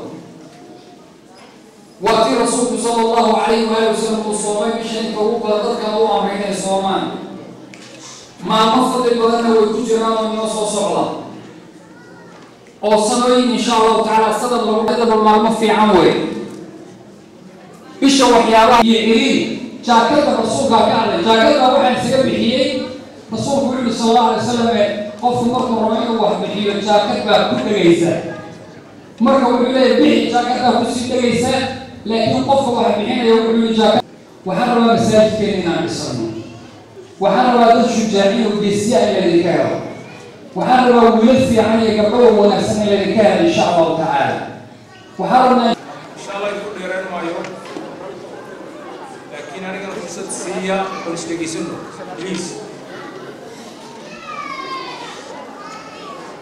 waqti rasuulku sallallahu alayhi wa sallam uu soomay bisha inta ugu badan dadka uu amray soomaan ma fadli badan way ku jiraan oo noo soo socda oo sanooyin insha allahu tacaala sadar lagu dhadaba maalmo fiican wey bisha waxyaabaha iyo ciriiri jaakada rasuulkaa ka hadlay jaakada waxaa isaga bixiyey rasuulku wuxuu yihi sallallahu alayhi wasallam qofku markuu rabo inuu wax bixiyo jaakad baa ku dhegaysa marka wuxuu leeyahay bixi jaakad baa kusii dhegaysa laakiin qofka wax bixinaya wuxuu yihi jaakad waxaan rabaa masaajidkeena inaan dhisano waxaan rabaa dad shujaaciin oo geesiya in laydinka helo waxaan rabaa wiilal fiican iyo gabdho wanaagsan in laydinka helo insha allahu tacaala waxaan rabnaa insha allah ku dheeraan maayo laakiin aniga fursad siiya oo isdhegaysano please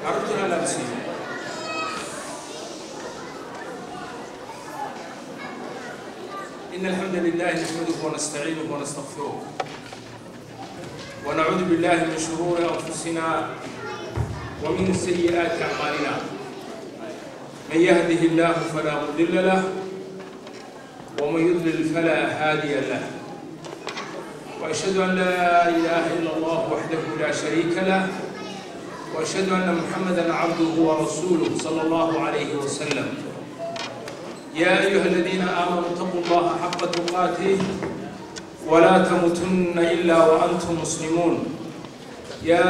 عرفتنا لا بسيط إن الحمد لله نحمده ونستعينه ونستغفره ونعوذ بالله من شرور أنفسنا ومن سيئات أعمالنا من يهده الله فلا مضل له ومن يضلل فلا هادي له وأشهد أن لا إله إلا الله وحده لا شريك له وأشهد أن محمدًا عبده ورسوله صلى الله عليه وسلم يا أيها الذين آمنوا اتقوا الله حق تقاته ولا تموتن إلا وأنتم مسلمون يا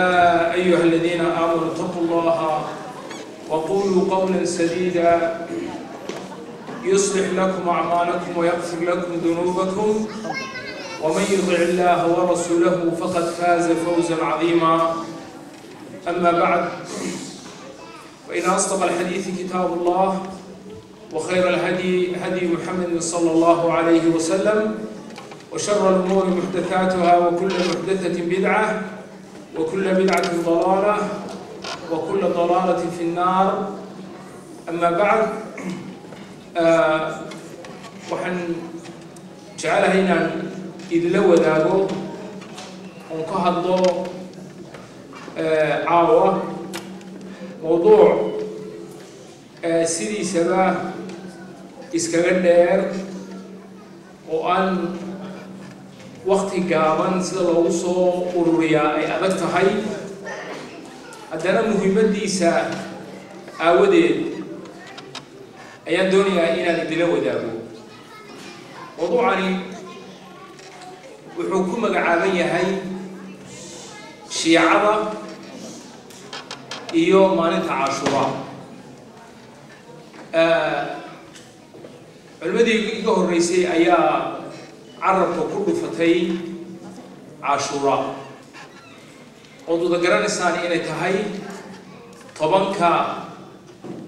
أيها الذين آمنوا اتقوا الله وقولوا قولا سديدا يصلح لكم أعمالكم ويغفر لكم ذنوبكم ومن يطع الله ورسوله فقد فاز فوزا عظيما أما بعد فإن أصدق الحديث كتاب الله وخير الهدي هدي محمد صلى الله عليه وسلم وشر الأمور محدثاتها وكل محدثة بدعة وكل بدعة ضلالة وكل ضلالة في النار أما بعد وحن جعلها هنا إذ لو ذاقوا ونقهضوا عاوة موضوع سيدي سبا إسكاغندير وأن وقت قابن سيدا لوصو أوروريا أي أبدت هاي أدانا مهمة ديسا أودي أيان دونيا إنا ندلو دابو موضوعني وحكومة عالمية هاي شيعة iyo maalinta Ashura culimadii iga horeysay ayaa carabka ku dhufatay Ashura oo dad garanaysan inay tahay 10ka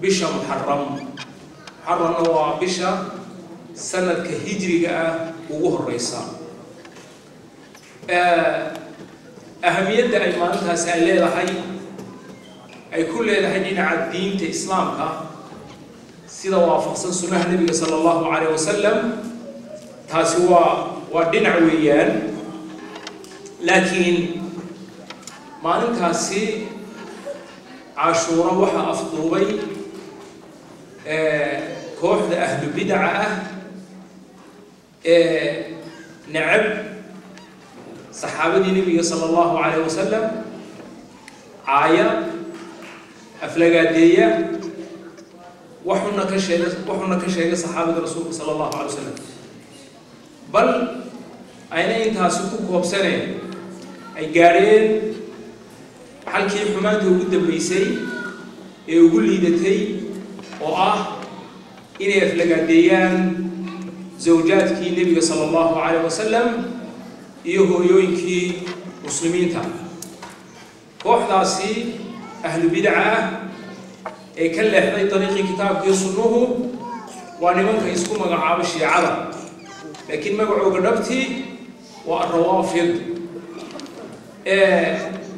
bisha Muharram waa bisha sanadka hijriga ah ugu horeysa ahamiyadda ay maalintaas ay leedahay ay ku leedahay dhinaca diinta islaamka sida waafaqsan sunnaha nabiga sallallahu alayhi wasallam taasi waa dhinac weeyaan laakiin maalintaasi Ashura waxa afduubay kooxda ahlu bid'a ah nacab saxaabadii nabiga sallallahu alayhi wasallam aaya aflagaadeeya waxuna ka sheegay saxaabada rasuulka sallallahu alayhi wasallam bal ayna intaas ku koobsaneen ay gaareen halkii xumaanta ugu dambeysay ee ugu liidatay oo ah inay aflagaadeeyaan zawjaadkii nabiga sallallahu alayhi wasallam iyo hooyooyinkii muslimiinta kooxdaasi ahlu bid'a ee ka leexday dariiqii kitaabkii sunnuhu waa nimanka isku magacaabo shiicada laakiin magacooda dhabtii waa rawaafid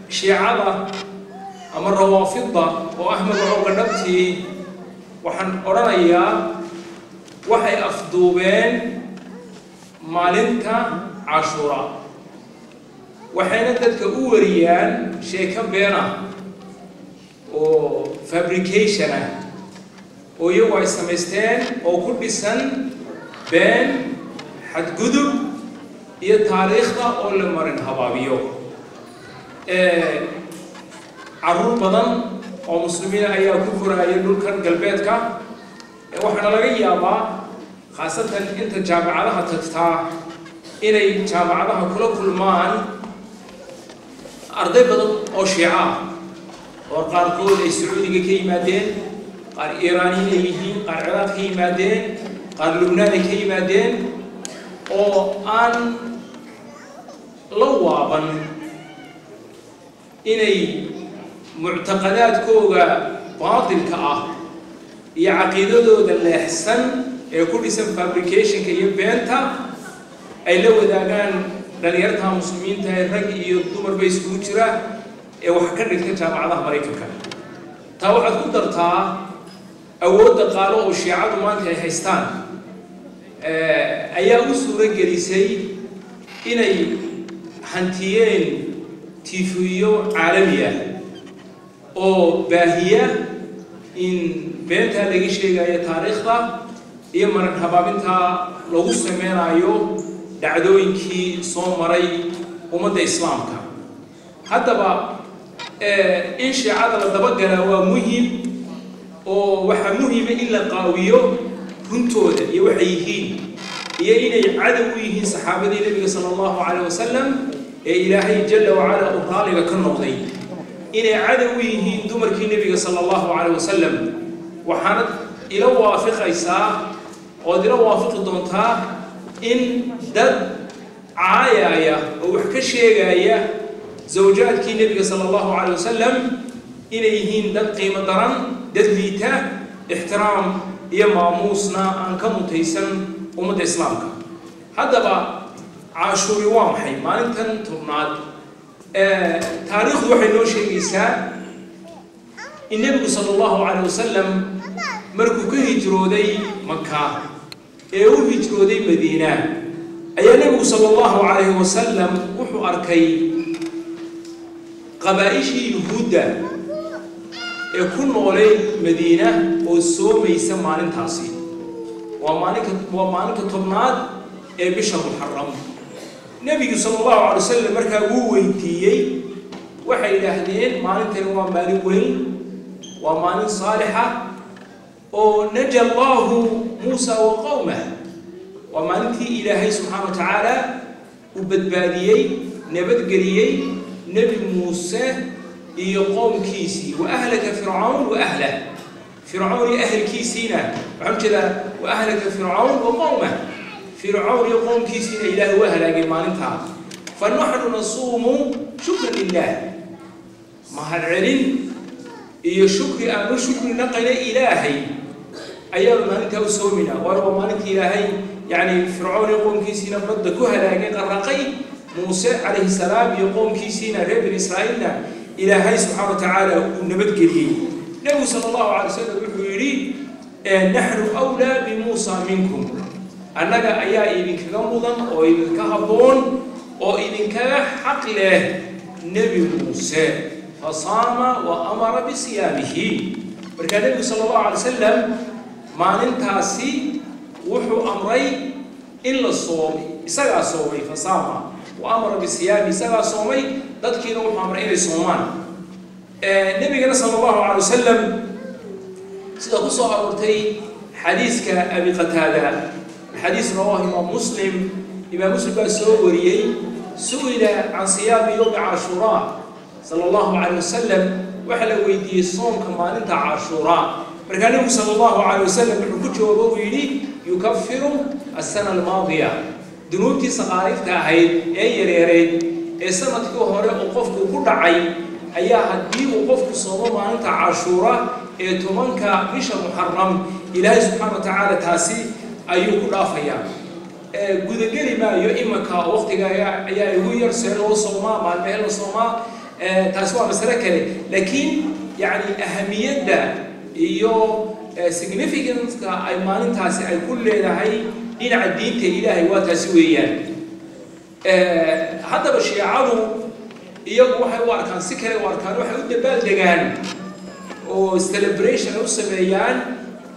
shiicada ama rawaafidda oo ah magacooda dhabtii waxaan oranayaa waxay afduubeen maalinta Ashura waxayna dadka u wariyaan sheeko been ah oo fabrication ah oo iyagu ay samaysteen oo ku dhisan been xadgudub iyo taariikhda oo la marin habaabiyo carruur badan oo muslimiina ayaa ku koraya dhulkan galbeedka waxaana laga yaabaa khaasatan inta jaamacadaha tagtaa inay jaamacadaha kula kulmaan arday badan oo shiica ah oo qaarkood ay sacuudiga ka yimaadeen qaar iiraaniyiin ay yihiin qaar ciraaq ka yimaadeen qaar lubnaan ay ka yimaadeen oo aan la waaban inay muctaqadaadkooga baatilka ah iyo caqiidadooda leexsan ee ku dhisan fabricationka iyo beenta ay la wadaagaan dhalinyarta muslimiinta ee rag iyo dumarba iskugu jira ee wax ka dhigta jaamacadaha maraykanka taa waxaad ku dartaa awoodda qaalo oo shiicadu maanta ay haystaan ayaa u suuro gelisay inay hantiyeen tiifiyo caalami ah oo baahiya in beentaa laga sheegayo taariikhda iyo maran habaabinta lagu sameynayo dhacdooyinkii soo maray ummadda islaamka haddaba in shiicada la dabagalaa waa muhim oo waxaa muhima in la qaawiyo runtooda iyo waxay yihiin iyo inay cadow u yihiin saxaabadii nebiga sala allahu calayh wasalam ee ilaahay jalla wacala uu raaliga ka noqday inay cadow u yihiin dumarkii nebiga sala allahu calayh wasalam waxaanad ila waafiqaysaa ood ila waafiqi doontaa in dad caayaya oo wax ka sheegaya zawjaadkii nebiga sala allahu calayh wasalam inay yihiin dad qiimo daran dad liita ixtiraam iyo maamuusna aan ka mutaysan ummadda islaamka haddaba caashuuri waa maxay maalintan tobnaad taariikhdu waxay noo sheegaysaa in nebigu sala allahu calayh wasalam markuu ka hijrooday maka ee u hijrooday madiina ayaa nebigu sala allahu calayhi wasalam wuxuu arkay qabaa'ishii yuhuudda ee ku noolay madiina oo soomaysa maalintaasi waa maalinta tobnaad ee bisha muxaram nebigu sala allahu calay wasalam markaa wuu weydiiyey waxay yidhaahdeen maalintani waa maalin weyn waa maalin saalixa oo naja allahu muusa wa qowmah waa maalintii ilaahay subxaana wa tacaala uu badbaadiyey nabadgeliyey nebi muuse iyo qoomkiisii wa ahlaka fircawn wa ahlah fircawn iyo ahlkiisiina waxaan jeedaa wa ahlaka fircawn wa qowmah fircawn iyo qoomkiisiina ilaahay waa halaagay maalintaa fa naxnu nasuumu shukran lilah mahadcelin iyo shukri aanu shukri naqayna ilaahay ayaanu maalintaa u soominaa waayo waa maalintii ilaahay yani fircawn iyo qoomkiisiina badda ku halaagay qarraqay muuse calayhi salaam iyo qoomkiisiina reer bani israa'iilna ilaahay subxaana wa tacaala uu nabadgeliyey nebigu sala allahu calay wasalam wuxuu yidhi naxnu awlaa bimuusa minkum annaga ayaa idinkaga mudan oo idinka habboon oo idinkaga xaq leh nebi muuse fasaama wa amara bisiyaamihi markaa nebigu sala allahu calay wasalam maalintaasi wuxuu amray in la soomay isagaa soomay fasaama wa amara bisiyaami isagaa soomay dadkiina wuxuu amray inay soomaan nebigana sala allahu calay wasalam sida ku soo aroortay xadiiska abi qataada xadiis rawaahu imaam muslim baa soo wariyey su'ila can siyaami yowmi cashuuraa sala allahu calayh wasalam waxaa la weydiiyey soomka maalinta cashuuraa markaa nebigu sala allahu calayh wasalam wuxuu ku jawaabo uu yidhi yukafiru asana almaadiya dunuubtii saqaarifta ahayd ee yareereed ee sanadkii hore uu qofku ku dhacay ayaa haddii uu qofku soomo maalinta cashuura ee tobanka bisha muxaram ilaahay subxaana wa tacaala taasi ayuu ku dhaafayaa gudageli maayo imanka waqtiga ayaa igu yar see loo soomaa maalmee la soomaa taasi waa masale kale laakiin yani ahamiyadda iyo significance-ka ay maalintaasi ay ku leedahay dhinaca diinta ilaahay waa taasi weeyaan haddaba shiicadu iyagu waxay u arkaan si kale u arkaan waxay u dabaaldegaan oo celebration ay u sameeyaan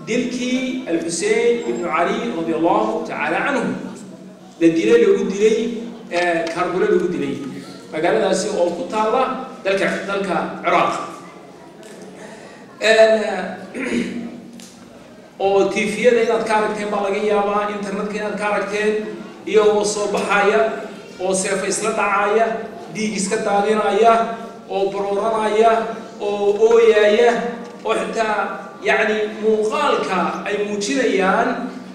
dilkii alxusein ibnu cali radi allahu tacaala canhu la dilay lagu dilay karbule lagu dilay magaaladaasi oo ku taalla dalka ciraaq oo TV-yada inaad ka aragteen baa laga yaabaa internetka inaad ka aragteen iyagoo soo baxaya oo seefa isla dhacaya dhiig iska daadinaya oo barooranaya oo ooyaya oo xitaa yacni muuqaalka ay muujinayaan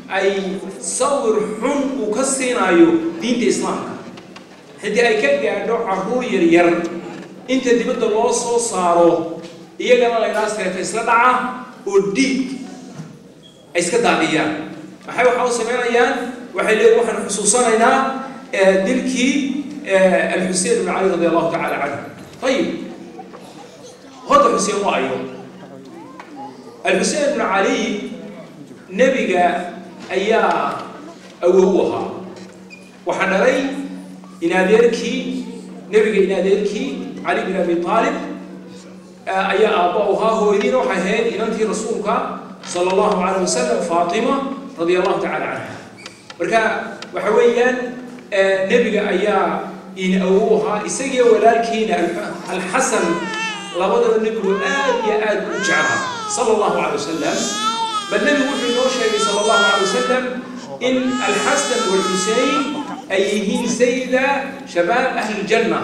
ay sawir xun uu ka siinayo diinta islaamka haddii ay ka gaadho carruur yaryar inta dibadda loo soo saaro iyagana la yidhaha seefa isla dhaca oo dhiig ay iska daadiyaan maxay waxa u samaynayaan waxay leeyihin waxaan xusuusanaynaa dilkii الحسين بن علي رضي الله تعالى عنه طيب هذا حسين وأيوب الحسين بن علي نبي أيا أووها وحنري إناديركي نبي إناديركي علي بن أبي طالب أيا أبوها هو يدين وحهين إن أنت رسولك صلى الله عليه وسلم فاطمة رضي الله تعالى عنها بركا وحويا نبي أيا إن أوها إسقي ولكن الحسن لابد أن نقول يا أجعها صلى الله عليه وسلم بل النبي وحي نوشي صلى الله عليه وسلم إن الحسن والحسين أيهين سيدة شباب أهل الجنة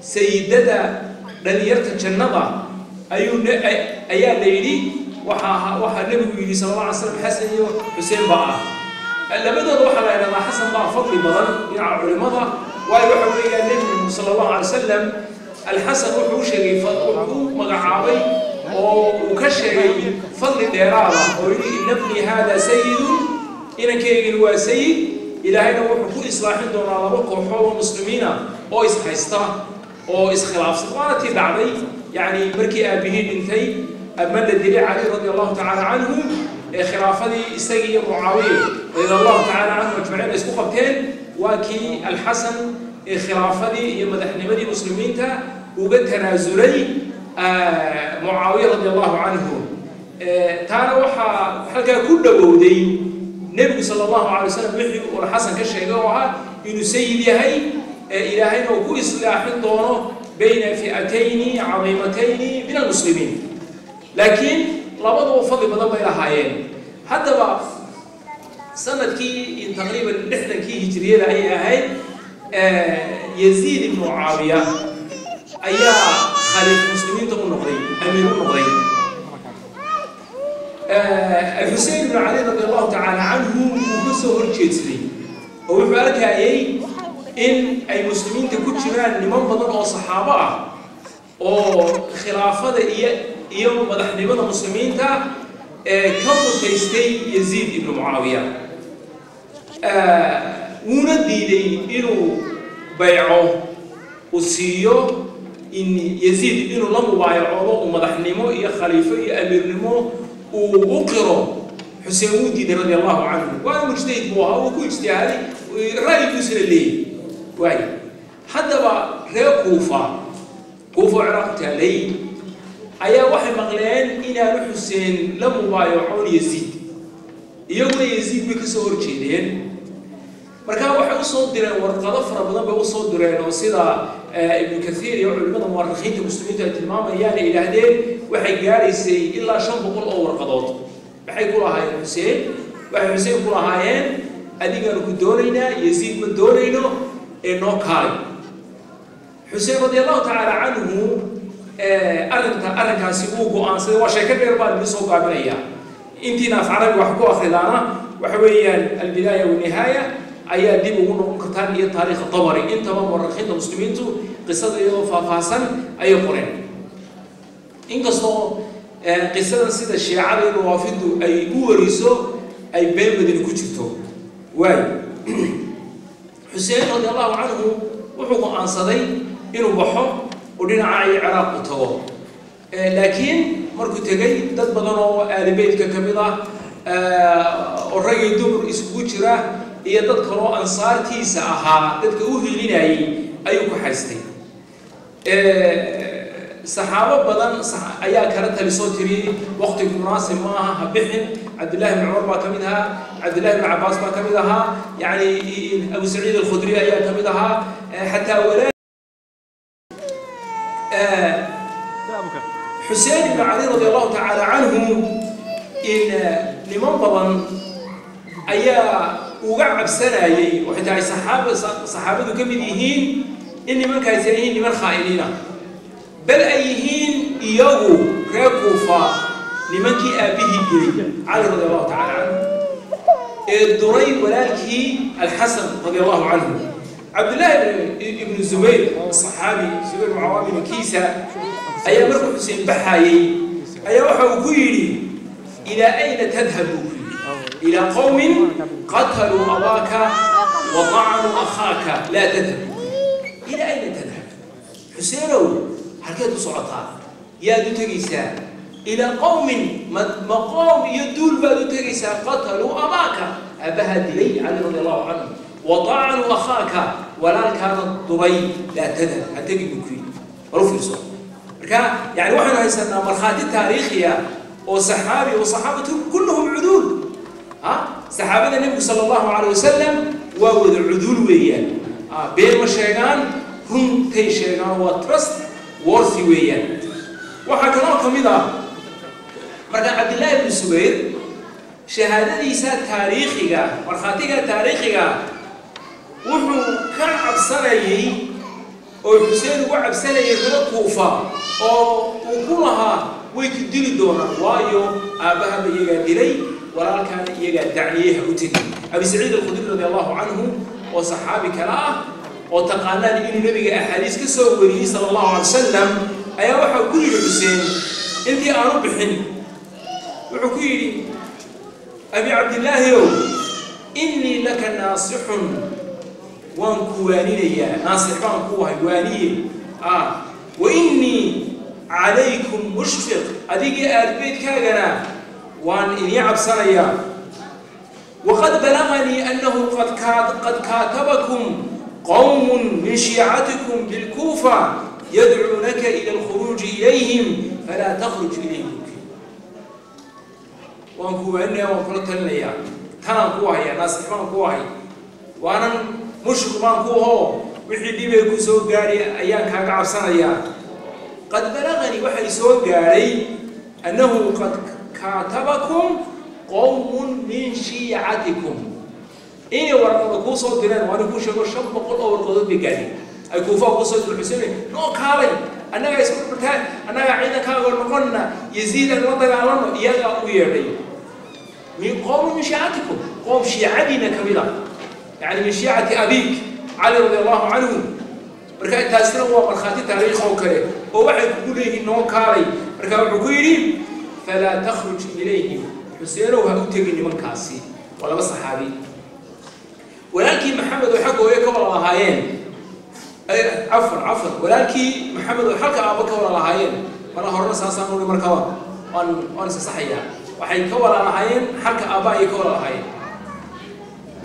سيدة لنيرت الجنة أيا ليلي وحا النبي صلى الله عليه وسلم حسن وحسين بقى لابد أن نروح على حسن بقى فضل بغل ينعب علمها ويحوي النبي صلى الله عليه وسلم الحسن وحو شيء وحو مقعاوي وكشري فضل ديرارة ويقول إن ابني هذا سيد إن كيغل هو سيد إلى هنا وحو إصلاحين دون على وقع وحو المسلمين أو إسحيستا أو إسخلاف سطوانتي دعوي يعني مركي أبيهين انتي أبمن الدليل علي رضي الله تعالى عنه خلافة استجي معاوية رضي الله تعالى عنه مجمعين اسمه قبتين وكي الحسن خلافة يمدحني مسلمين تا وقد تنازلي معاوية رضي الله عنه تانا وحا حلقة كل بودي النبي صلى الله عليه وسلم وحي والحسن كالشيء إنه سيدي هاي إلهينا وكو إصلاح دونه بين فئتين عظيمتين من المسلمين لكن لابد وفضل بدل إلى هايين حتى بقى سنة كي تقريبا نحن كي هجرية لأي هاي يزيد بن معاوية أيا خليفة المسلمين تقول نقرين أمير النقرين الحسين بن علي رضي الله تعالى عنه وكسه الجيتسلي وبفعلك أي إن أي مسلمين تكون شمال لمن بدل أو صحابة أو خلافة يوم مدحنيمنا مسلمين تا كم تيستي يزيد بن معاوية وندي لي إنه بيعه وسيو إن يزيد إنه لم يبايعه ومدحنيمه يا خليفة يا أمير نمو وأقره حسين ودي رضي الله عنه وأنا مجتهد بوها وكل اجتهادي رأي يوصل لي واي حتى بقى رأي كوفة عراق تالي أيا واحد مغلين إن الحسين لم يبايعون يزيد يوم يزيد بكسور جيدين مركا واحد وصل درين ورقة فرا بدن بوصل درين وصيدا ابن كثير يعلم بدن مؤرخين المسلمين تماما يعني إلى هذين واحد جالس إلا شن بقول أو ورقات بحي يقول هاي الحسين واحد حسين يقول هايين أدي قالوا كدورينا يزيد من دورينه إنه كاي حسين رضي الله تعالى عنه أرنك سيبوه أنصر وشكل بيربال بيسوق قبلية إنتنا في عربي وحكوا أخذنا وحويا البداية والنهاية أيها دي بقولوا كتان هي تاريخ الطبري أنت ما مرخين المسلمين تو قصة يوفا فاسن أي قرين إن قصوا قصة سيد الشيعة الوافد أي أوريسو أي بين بدن كتشتو واي حسين رضي الله عنه وحكوا أنصري إنه بحر ودينا عاي عراق وتوا لكن مركو تجي دد بدنو آل بيت ككميدا الرجل دبر إسبوجرة هي دد كانوا أنصار تيسا أها دد كوهيلين أيوك حستي صحابة بدن أيا كانت لصوتري وقت مناسب معها بحن عبد الله بن عمر ما كمدها عبد الله بن عباس ما كمدها يعني أبو سعيد الخدري أيا كمدها حتى ولا حسين بن علي رضي الله تعالى عنه إن لمن بضن أيا وقع بسنايي وحتى صحابة كم يهين إن من كايسين لمن خائنين بل أيهين يجو كوفا لمن كي أبيه جري علي رضي الله تعالى عنه الدري ولكن الحسن رضي الله عنه عبد الله بن الزبير الصحابي زبير بن عوام بن كيسة أيا مركب حسين بحايي أيا وحو كيري إلى أين تذهب إلى قوم قتلوا أباك وطعنوا أخاك لا تذهب إلى أين تذهب حسينو حركات صعطاء يا دوتريسا إلى قوم مقام يدول بدوتريسا قتلوا أباك أبها دلي علي رضي الله عنه وطعنوا أخاك ولا كان ضري لا تذهب حتى يجيبوا رفض صوت يعني واحنا هيسنا مرخات التاريخية وصحابي وصحابته كلهم عدول صحابة النبي صلى الله عليه وسلم وود العدول ويان بين مشيغان هم تيشيغان وترست وورثي ويان وحكنا كميدا مركا عبد الله بن الزبير شهادة ديسا تاريخية مرخاتية تاريخية وحو كعب سنيي وحسين وعب سنيي غير كوفة وكلها ويكدلي دونا وايو أباها بيجا دلي ولا كان يجا دعنيه وتجي أبي سعيد الخدري رضي الله عنه وصحابي كلاه وتقالان إنه نبي أحاديث كسوري صلى الله عليه وسلم أيا وحى كل حسين أنت أروح بحن وحكيلي أبي عبد الله يوم إني لك ناصح وانكواني ليا ناصح وانكواني وإني عليكم مشفق أديك البيت كاغنا وان إني عبسانيا وقد بلغني أنه قد كاتبكم قوم من شيعتكم بالكوفة يدعونك إلى الخروج إليهم فلا تخرج إليهم وانكو أني وانكو ليا تنا كوهي ناس حمان كوهي وانا مشفق مان كوهو وحي ديبه كسو غاري أيان كاغا عبسانيا قد بلغني وحي سو غاري أنه قد كاتبكم قوم من شيعتكم إني ورقة كوسو دينان وانا كوشو شب قول أول قدود بقالي أي كوفا كوسو الحسين نو كالي أنا يسمع برتان أنا عيدا كاغر نقولنا يزيد الوضع على إياها ويري من قوم من شيعتكم قوم شيعتنا كبيرة يعني من شيعة أبيك علي رضي الله عنه بركة تاسنا هو مرخاتي تاريخ وكله وواحد يقول له إنه كالي بركة عقيري فلا تخرج إليهم حسين وهؤتيني من كاسي ولا بس صحابي ولكن محمد وحقه ويكبر الله هايين عفوا ولكن محمد وحقه أبوك ولا هايين ولا هرنا ساسانو لمركوا أن صحيح وحين كبر الله هايين حق أبائي كبر الله هايين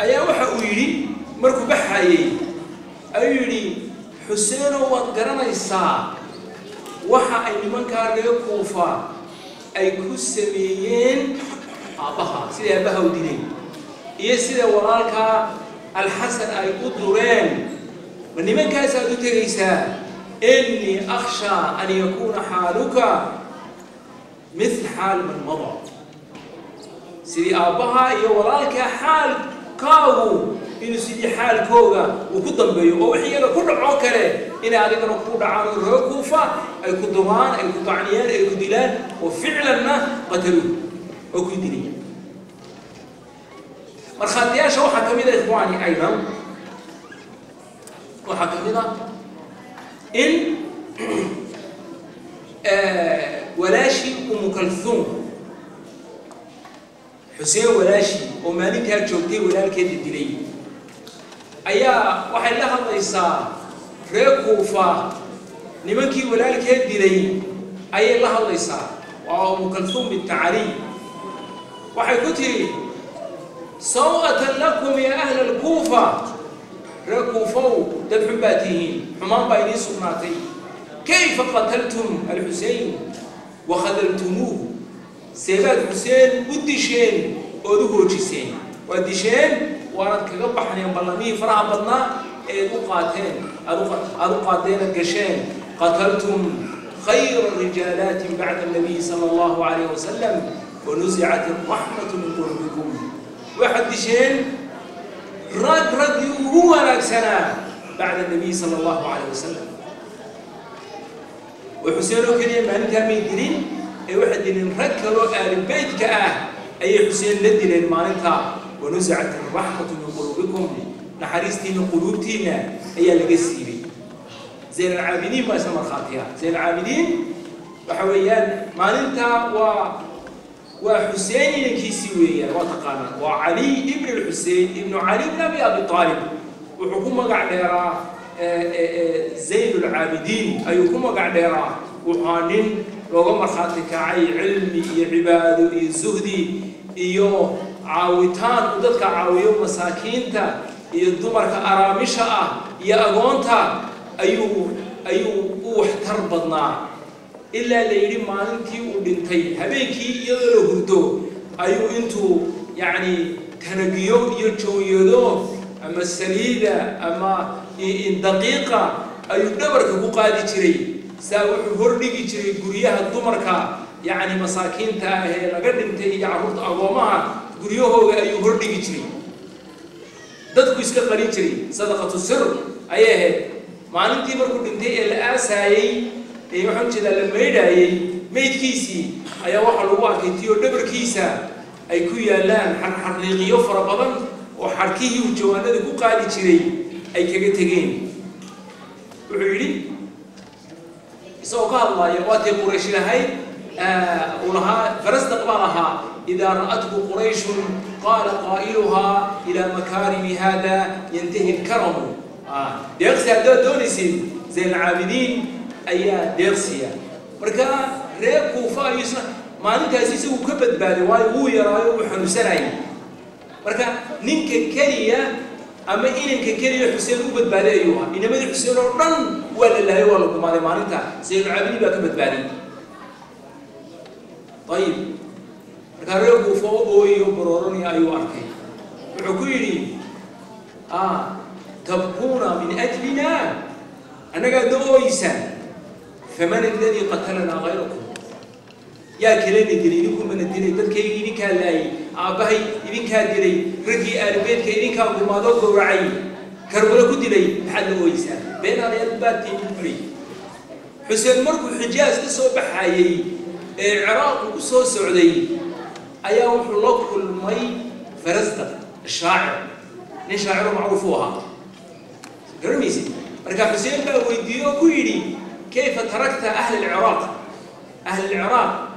أيا وحقيري مركو بحايي أيري حسين وقرنا الساعة وحا أي من كان يكوفا أي كسميين أبها سيدي أبها ودينين إيه سيدي ورالك الحسن أي قدرين من من كان سأدو تريسا إني أخشى أن يكون حالك مثل حال من مضى سيدي أبها إيه ورالك حال كاو إنه سيدي حال كوغا وكدن بيو وحيانا كل عوكرة إن هذا كانوا كل عام الركوفة أي كدمان أي كدعنيان أي كدلان وفعلا ما قتلوه أو كدليا مرخاتيا شو حكمنا إخواني أيضا وحكمنا إن ولاشي أم كلثوم حسين ولاشي ومالك هالجوتي ولا الكيد الدلي أيا واحد لها ليسا ركوفا نمكي ولا الكيد الدلي أيا لها ليسا وأم كلثوم بالتعالي واحد كتير سوءة لكم يا أهل الكوفة ركوفوا دبحباتهم حمام بايني سناتي كيف قتلتم الحسين وخذلتموه سيبات حسين وديشين ودهو جيسين وديشين وانت كقبحني بلامي فرع بطنا ادو قاتين القشين قتلتم خير الرجالات بعد النبي صلى الله عليه وسلم ونزعت الرحمة من قلوبكم واحد دشين رد هو سنة بعد النبي صلى الله عليه وسلم وحسين كريم أن كان يدرين واحد ركلوا آل البيت أي حسين لدين ما ننتهى ونزعت الرحمة من قلوبكم نحرستين قلوبتنا هي القسيبي زين العابدين ما يسمى الخاطئة زين العابدين وحويان ما ننتهى وحسين كيسويا وتقانا وعلي ابن الحسين ابن علي بن أبي طالب وحكومة قاعد يرى زين العابدين أي حكومة قاعد يرى وحانين لو مرخاتك عي علمي عبادة زهدي إيو عاوتان ودتك عاويو مساكينتا إيو دمرك أرامشة يا أغونتا أيو وحتر بدنا إلا ليلي مالنتي ودنتي هبيكي يدلو هردو أيو انتو يعني تنقيو يجويدو أما السليدة أما إن دقيقة أيو دبرك بقادي تري ساوح هردي تري قريها الدمركا يعني مساكين تاهي لقدم تي عروض أقوامها قريوه أيو هردي تري دادكو يسكا قريب تري صدقة السر أيه ما ننتي بركو دنتي الأسايي أي waxaan jeedaa la meedayay meedkiisii ayaa waxa lagu arkay tiyo dhabarkiisa ay ku yaalaan xarqiiqiyo fara badan oo xarkihii jawaanada ku qaadi jiray ay kaga tageen wuxuu yiri isoo ka hadlaya waatay quraysh lahayd ulaha farasda qabalaha إذا رأته قريش قال قائلها إلى مكارم هذا ينتهي الكرم يغسى دونيسي زين العابدين أيها ديرسيا مركا ريبكو فايسنا ما ننت أسيسه وكبد بالي هو يرايو وحنوسناي مركا نينك كريا أما إنك كريا حسين وكبد بالي أيها إنما الحسين رن ولا لا يوالو ما ننت سيد العابدين بكبد بالي طيب مركا ريبكو فايو بروروني أيو أركي وحكيني تبكون من أجلنا أنا قاعد أويسان فمن الذي قتلنا غيركم يا كلامي دليلكم من الدليل ذلك يجيني كلاي أباهي يبين كدليل رجي أربيت كيني كابو ما ذوق رعي كربلا كدليل حد ويسان بين على البات تمري حسين مركو الحجاز تصوب حيي العراق وصو السعودية أيام حلق المي فرزدق الشاعر ليش شاعر معروفوها رميزي مركا حسين بقى ويديو كويري كيف تركت أهل العراق أهل العراق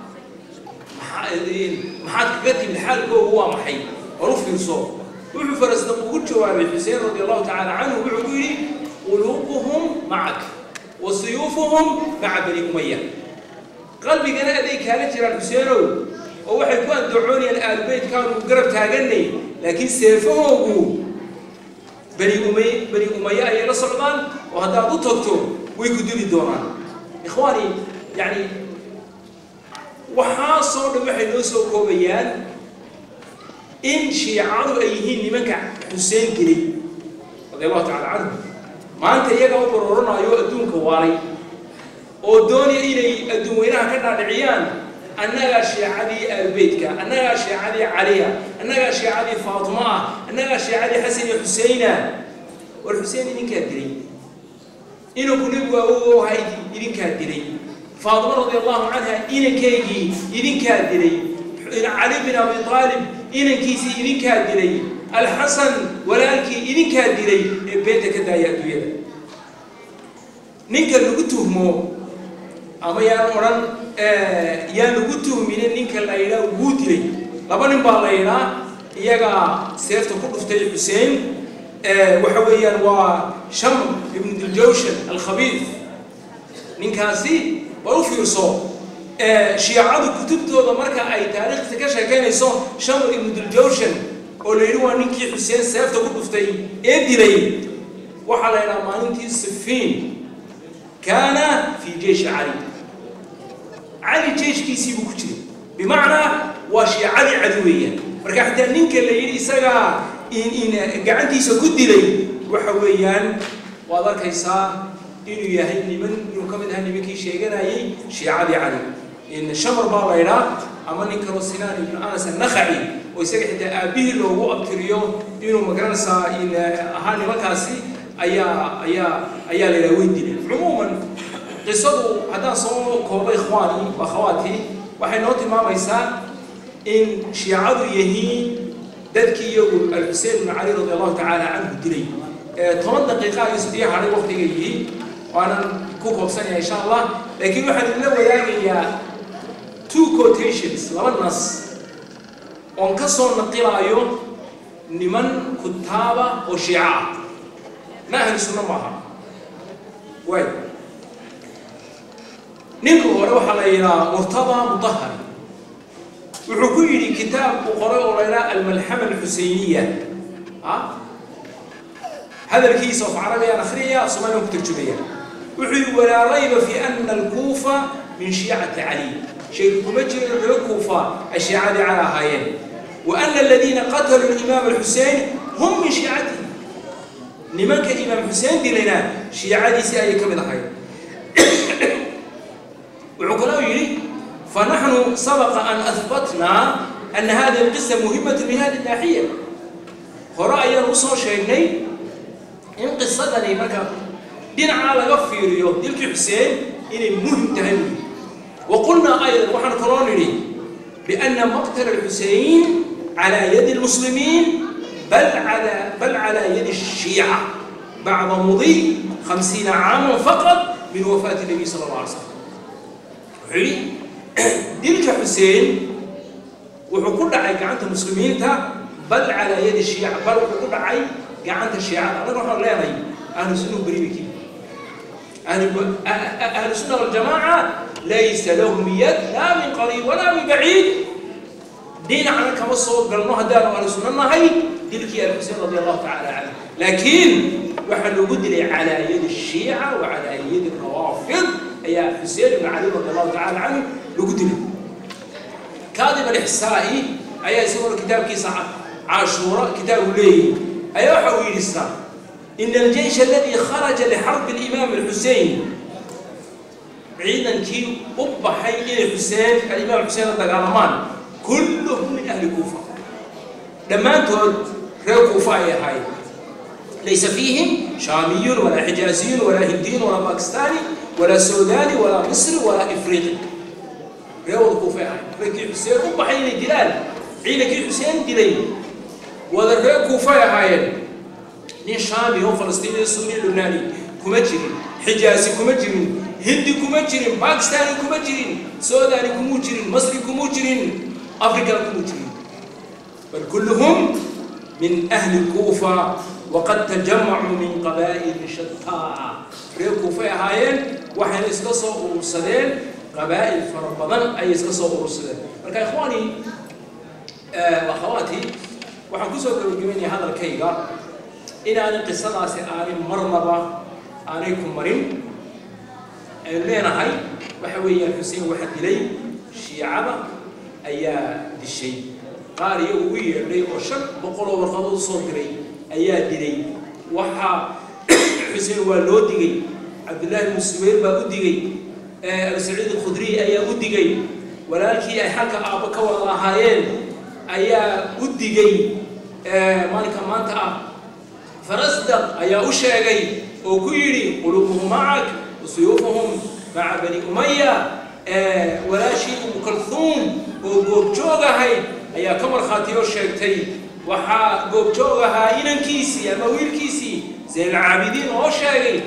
محاد كتب الحال هو محي ورفي الصوت وحو فرزدق وقلت جواب الحسين رضي الله تعالى عنه وحكيري قلوبهم معك وسيوفهم مع بني أمية قلبي قال أذي كانت جرى الحسين ووحي كان دعوني الآل بيت كانوا قرب تاقني لكن سيفهم بني أمية أي لصعبان وهذا ضدته ويقدروا يدوران إخواني يعني وحاصل وحي نوسو كوبيان إن شيعان أيهين لمنك حسين كريم رضي الله تعالى عنه ما أنت يقعوا برورنا أيو أدون كواري ودوني إلي أدون وينها كنا العيان أنها شيعادي البيتك أنها شيعادي عليها أنها شيعادي فاطمة أنها شيعادي حسن حسين والحسين إذن كادري إنه كنبوا هو هايدي إذن كادري فاطمة رضي الله عنها إذن كيجي إذن كادري علي بن أبي طالب إذن كيسي إذن كادري الحسن ولالكي إذن كادري بيتك دا يأتوا يدا نينك اللي قلتهمو أما يا أوران يا نقطه من إنك الليلة وودي لبنا بالليلة يجا سيرت كل فتى الحسين وحويا وشم ابن الجوشن الخبيث من كاسي وروفي يصو شيعة كتبته ومركا أي تاريخ تكشف كان يصو شم ابن الجوشن وليلوا إنك حسين سيرت كل فتى إدي لي وحلا ما إنك السفين كان في جيش علي علي جيش كيسي بكتير بمعنى واشي علي عدويا مركا حتى نينك اللي يري سجا إن قعدتي سكدي لي وحويان وذاك يسا إنه يهني إنه كم يهني مكي شيئا أي شيعة علي إن شمر بالله أما نكرو سنان ابن أنس النخعي ويسجح حتى أبيه لو أبتريو إنه مجرسا إن هاني مكاسي أيا للويدين عموما قصته هذا صو كوبا إخواني وأخواتي وحنوتي ما ميسا إن شيعة يهين ذلكي يقول الحسين بن علي رضي الله تعالى عنه دلي 8 دقيقة يسديها على وقت جيد وأنا كوكو بسنة إن شاء الله لكن واحد اللي وياي 2 quotations لما نص وانكسر نقلايو نمن كتابة وشيعة ما أهل السنة معها وين نقول روح علينا مرتضى مطهر وحكي كتاب وقرأوا لنا الملحمة الحسينية هذا الكيس في عربية أخرية صومالية وترجمية وحي ولا ريب في أن الكوفة من شيعة علي شيء كمجر الكوفة الشيعة على هايين وأن الذين قتلوا الإمام الحسين هم من شيعته لمن كإمام الحسين دي لنا شيعة دي سيئة كم هاي وعقلاء يري فنحن سبق أن أثبتنا أن هذه القصة مهمة من هذه الناحية خرائي الوصول شيئني إن قصتني مكان دين على غفيريو ديلك حسين إني مهم تهمني وقلنا أيضا وحن كروني بأن مقتل الحسين على يد المسلمين بل على يد الشيعة بعد مضي 50 عاما فقط من وفاة النبي صلى الله عليه وسلم ديلك حسين وحكون دعي قعنت المسلمين بل على يد الشيعة بل وحكون دعي قعنت الشيعة أنا روح لا يري أهل السنة بريبكي أهل السنة والجماعة ليس لهم يد لا من قريب ولا من بعيد دين عنا كما الصوت قالوا هدار أهل السنة هي ديلك يا الحسين رضي الله تعالى عنه لكن وحن قدري على يد الشيعة وعلى يد الروافض يا حسين بن علي رضي الله تعالى عنه لقدري كاذب الإحسائي أي يسمون كتاب كيس عاشوراء كتاب ليه أي حوي الإسلام إن الجيش الذي خرج لحرب الإمام الحسين عيدا كي أبحي إلى الحسين الإمام الحسين الدقالمان كلهم من أهل كوفة لما أنتم غير كوفة هاي ليس فيهم شاميون ولا حجازيون ولا هنديون ولا باكستاني ولا سوداني ولا مصري ولا إفريقي غير كوفة هاي لكن الحسين أبحي إلى دلال عيدا كي الحسين دليل ولا غير كوفة هاي نين شامي هم فلسطيني سوري لبناني كمجرين حجازي كمجرين هندي كمجرين باكستاني كمجرين سوداني كمجرين مصري كمجرين أفريقيا كمجرين بل كلهم من أهل الكوفة وقد تجمعوا من قبائل شتى في الكوفة هاين وحين يسقصوا ورسلين قبائل فربضان أي يسقصوا ورسلين فلك إخواني وأخواتي وحن كسوك الجميني هذا الكيغا إن أنا قصة سأني مرنبة عليكم مريم لنا هاي وحوي الحسين واحد إلي شيعة أيا دي الشيء قاري ويا لي وشك بقولوا ورقدوا صوت لي أيا دي وحا حسين والودي عبد الله بن الزبير بودي سعيد الخدري أيا ودي ولكن أي حكى أبوك والله هاين أيا ودي مالك مانتا فرصدق أيا أشاعي وكيري قلوبهم معك وسيوفهم مع بني أمية ولا شيء أم كلثوم وجوجا هاي أيا كمر خاتيو شيكتي وحا جوجا هاي إنكيسي أما ويل كيسي زين العابدين وشاعي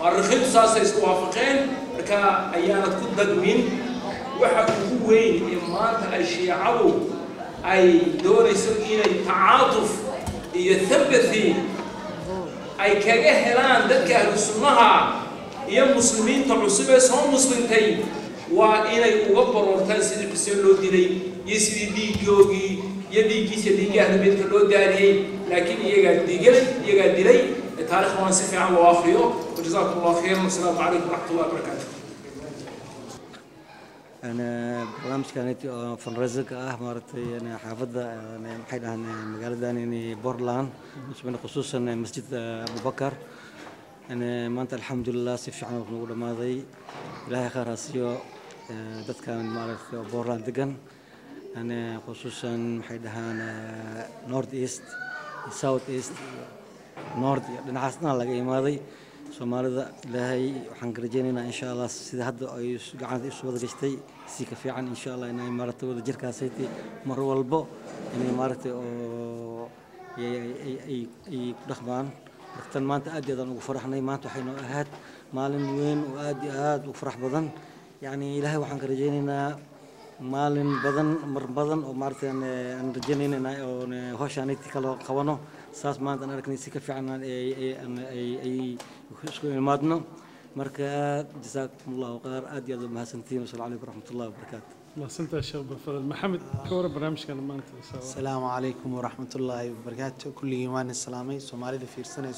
والرخيم ساسة يسوافقين كا أيانا تكون دقمين وحا وين إما الشيعة أي دور يسوي تعاطف يثبت أي كجهلان ذلك أهل السنة يا مسلمين تعصبه هم مسلمين وإن يوقفوا ورتان سيد الحسين لو دلي يسيد ديجوجي يديجي سيدي أهل بيت لو داري لكن يقعد دلي تاريخ وانسفي عن وآخره وجزاكم الله خير والسلام عليكم ورحمة الله وبركاته. أنا برنامج كانت فنرزق مرتي أنا حافظة أنا محيط عن مقالة داني بورلان خصوصا مسجد أبو بكر أنا ما أنت الحمد لله سيف عنا بنقول ما ذي إلهي خير هسيو دت كان معرف بوران دقن أنا خصوصا حيدها أنا نورد إيست ساوث إيست نورد لأن حسنا لقي ماضي سوماليدا إلهي وحن رجينا إن شاء الله سيد هذا أيش قاعد يسوى ذا سيك في عن إن شاء الله إنه مرت وذا جركا سيتي مر والبو إنه مرت أي رخبان وقتاً ما أنت أدي ذا وفرحنا ما أنت حين أهات مالن وين وأدي أهات وفرح بدن يعني إلهي وحن رجينا مالن بدن مر بدن ومرت أن رجينا هوش أنا تكلم خوانه ساس ما أنا ركني سيك في عنا أي مادنا مركز جزاكم الله خير أدي هذا مع سنتين والسلام عليكم ورحمة الله وبركاته. الله سنت الشيخ بفضل محمد كور برنامج كان ما أنت السلام عليكم ورحمة الله وبركاته كل يوم السلامي سومالي في سنة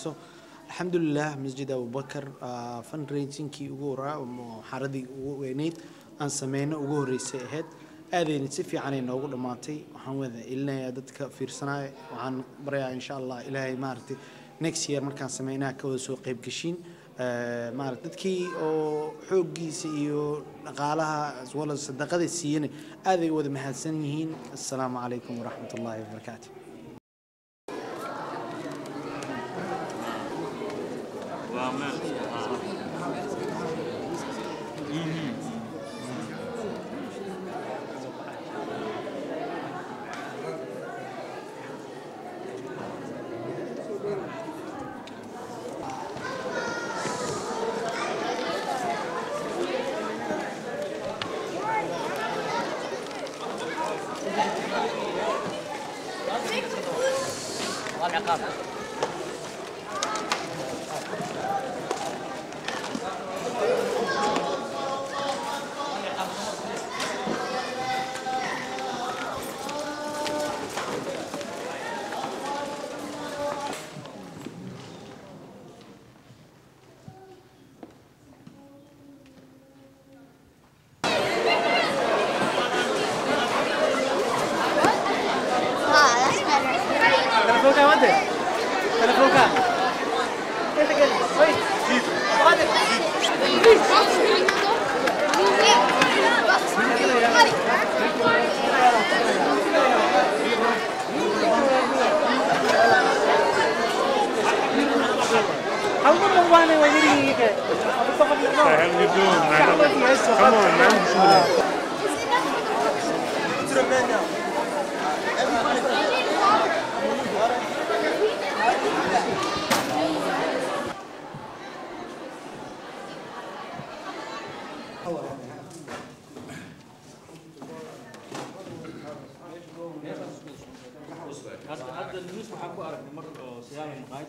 الحمد لله مسجد أبو بكر فن رينتين كي أجورا وحردي وينيت أن سمينا أجور ريسهد هذه نتفي عن النوع ماتي وحمد إلنا يدك في سنة وعن بريا إن شاء الله إلهي مارتي next year markaan sameynaa ka wada soo qayb gashin maaragtay dadkii oo xoogiisa iyo dhaqaalaha wala sadaqada siiyeen aad ay wada mahadsan yihiin assalaamu calaykum waraxmatullaahi wabarakaatuh هذا الناس محكو أرك مرة سيارة مقايد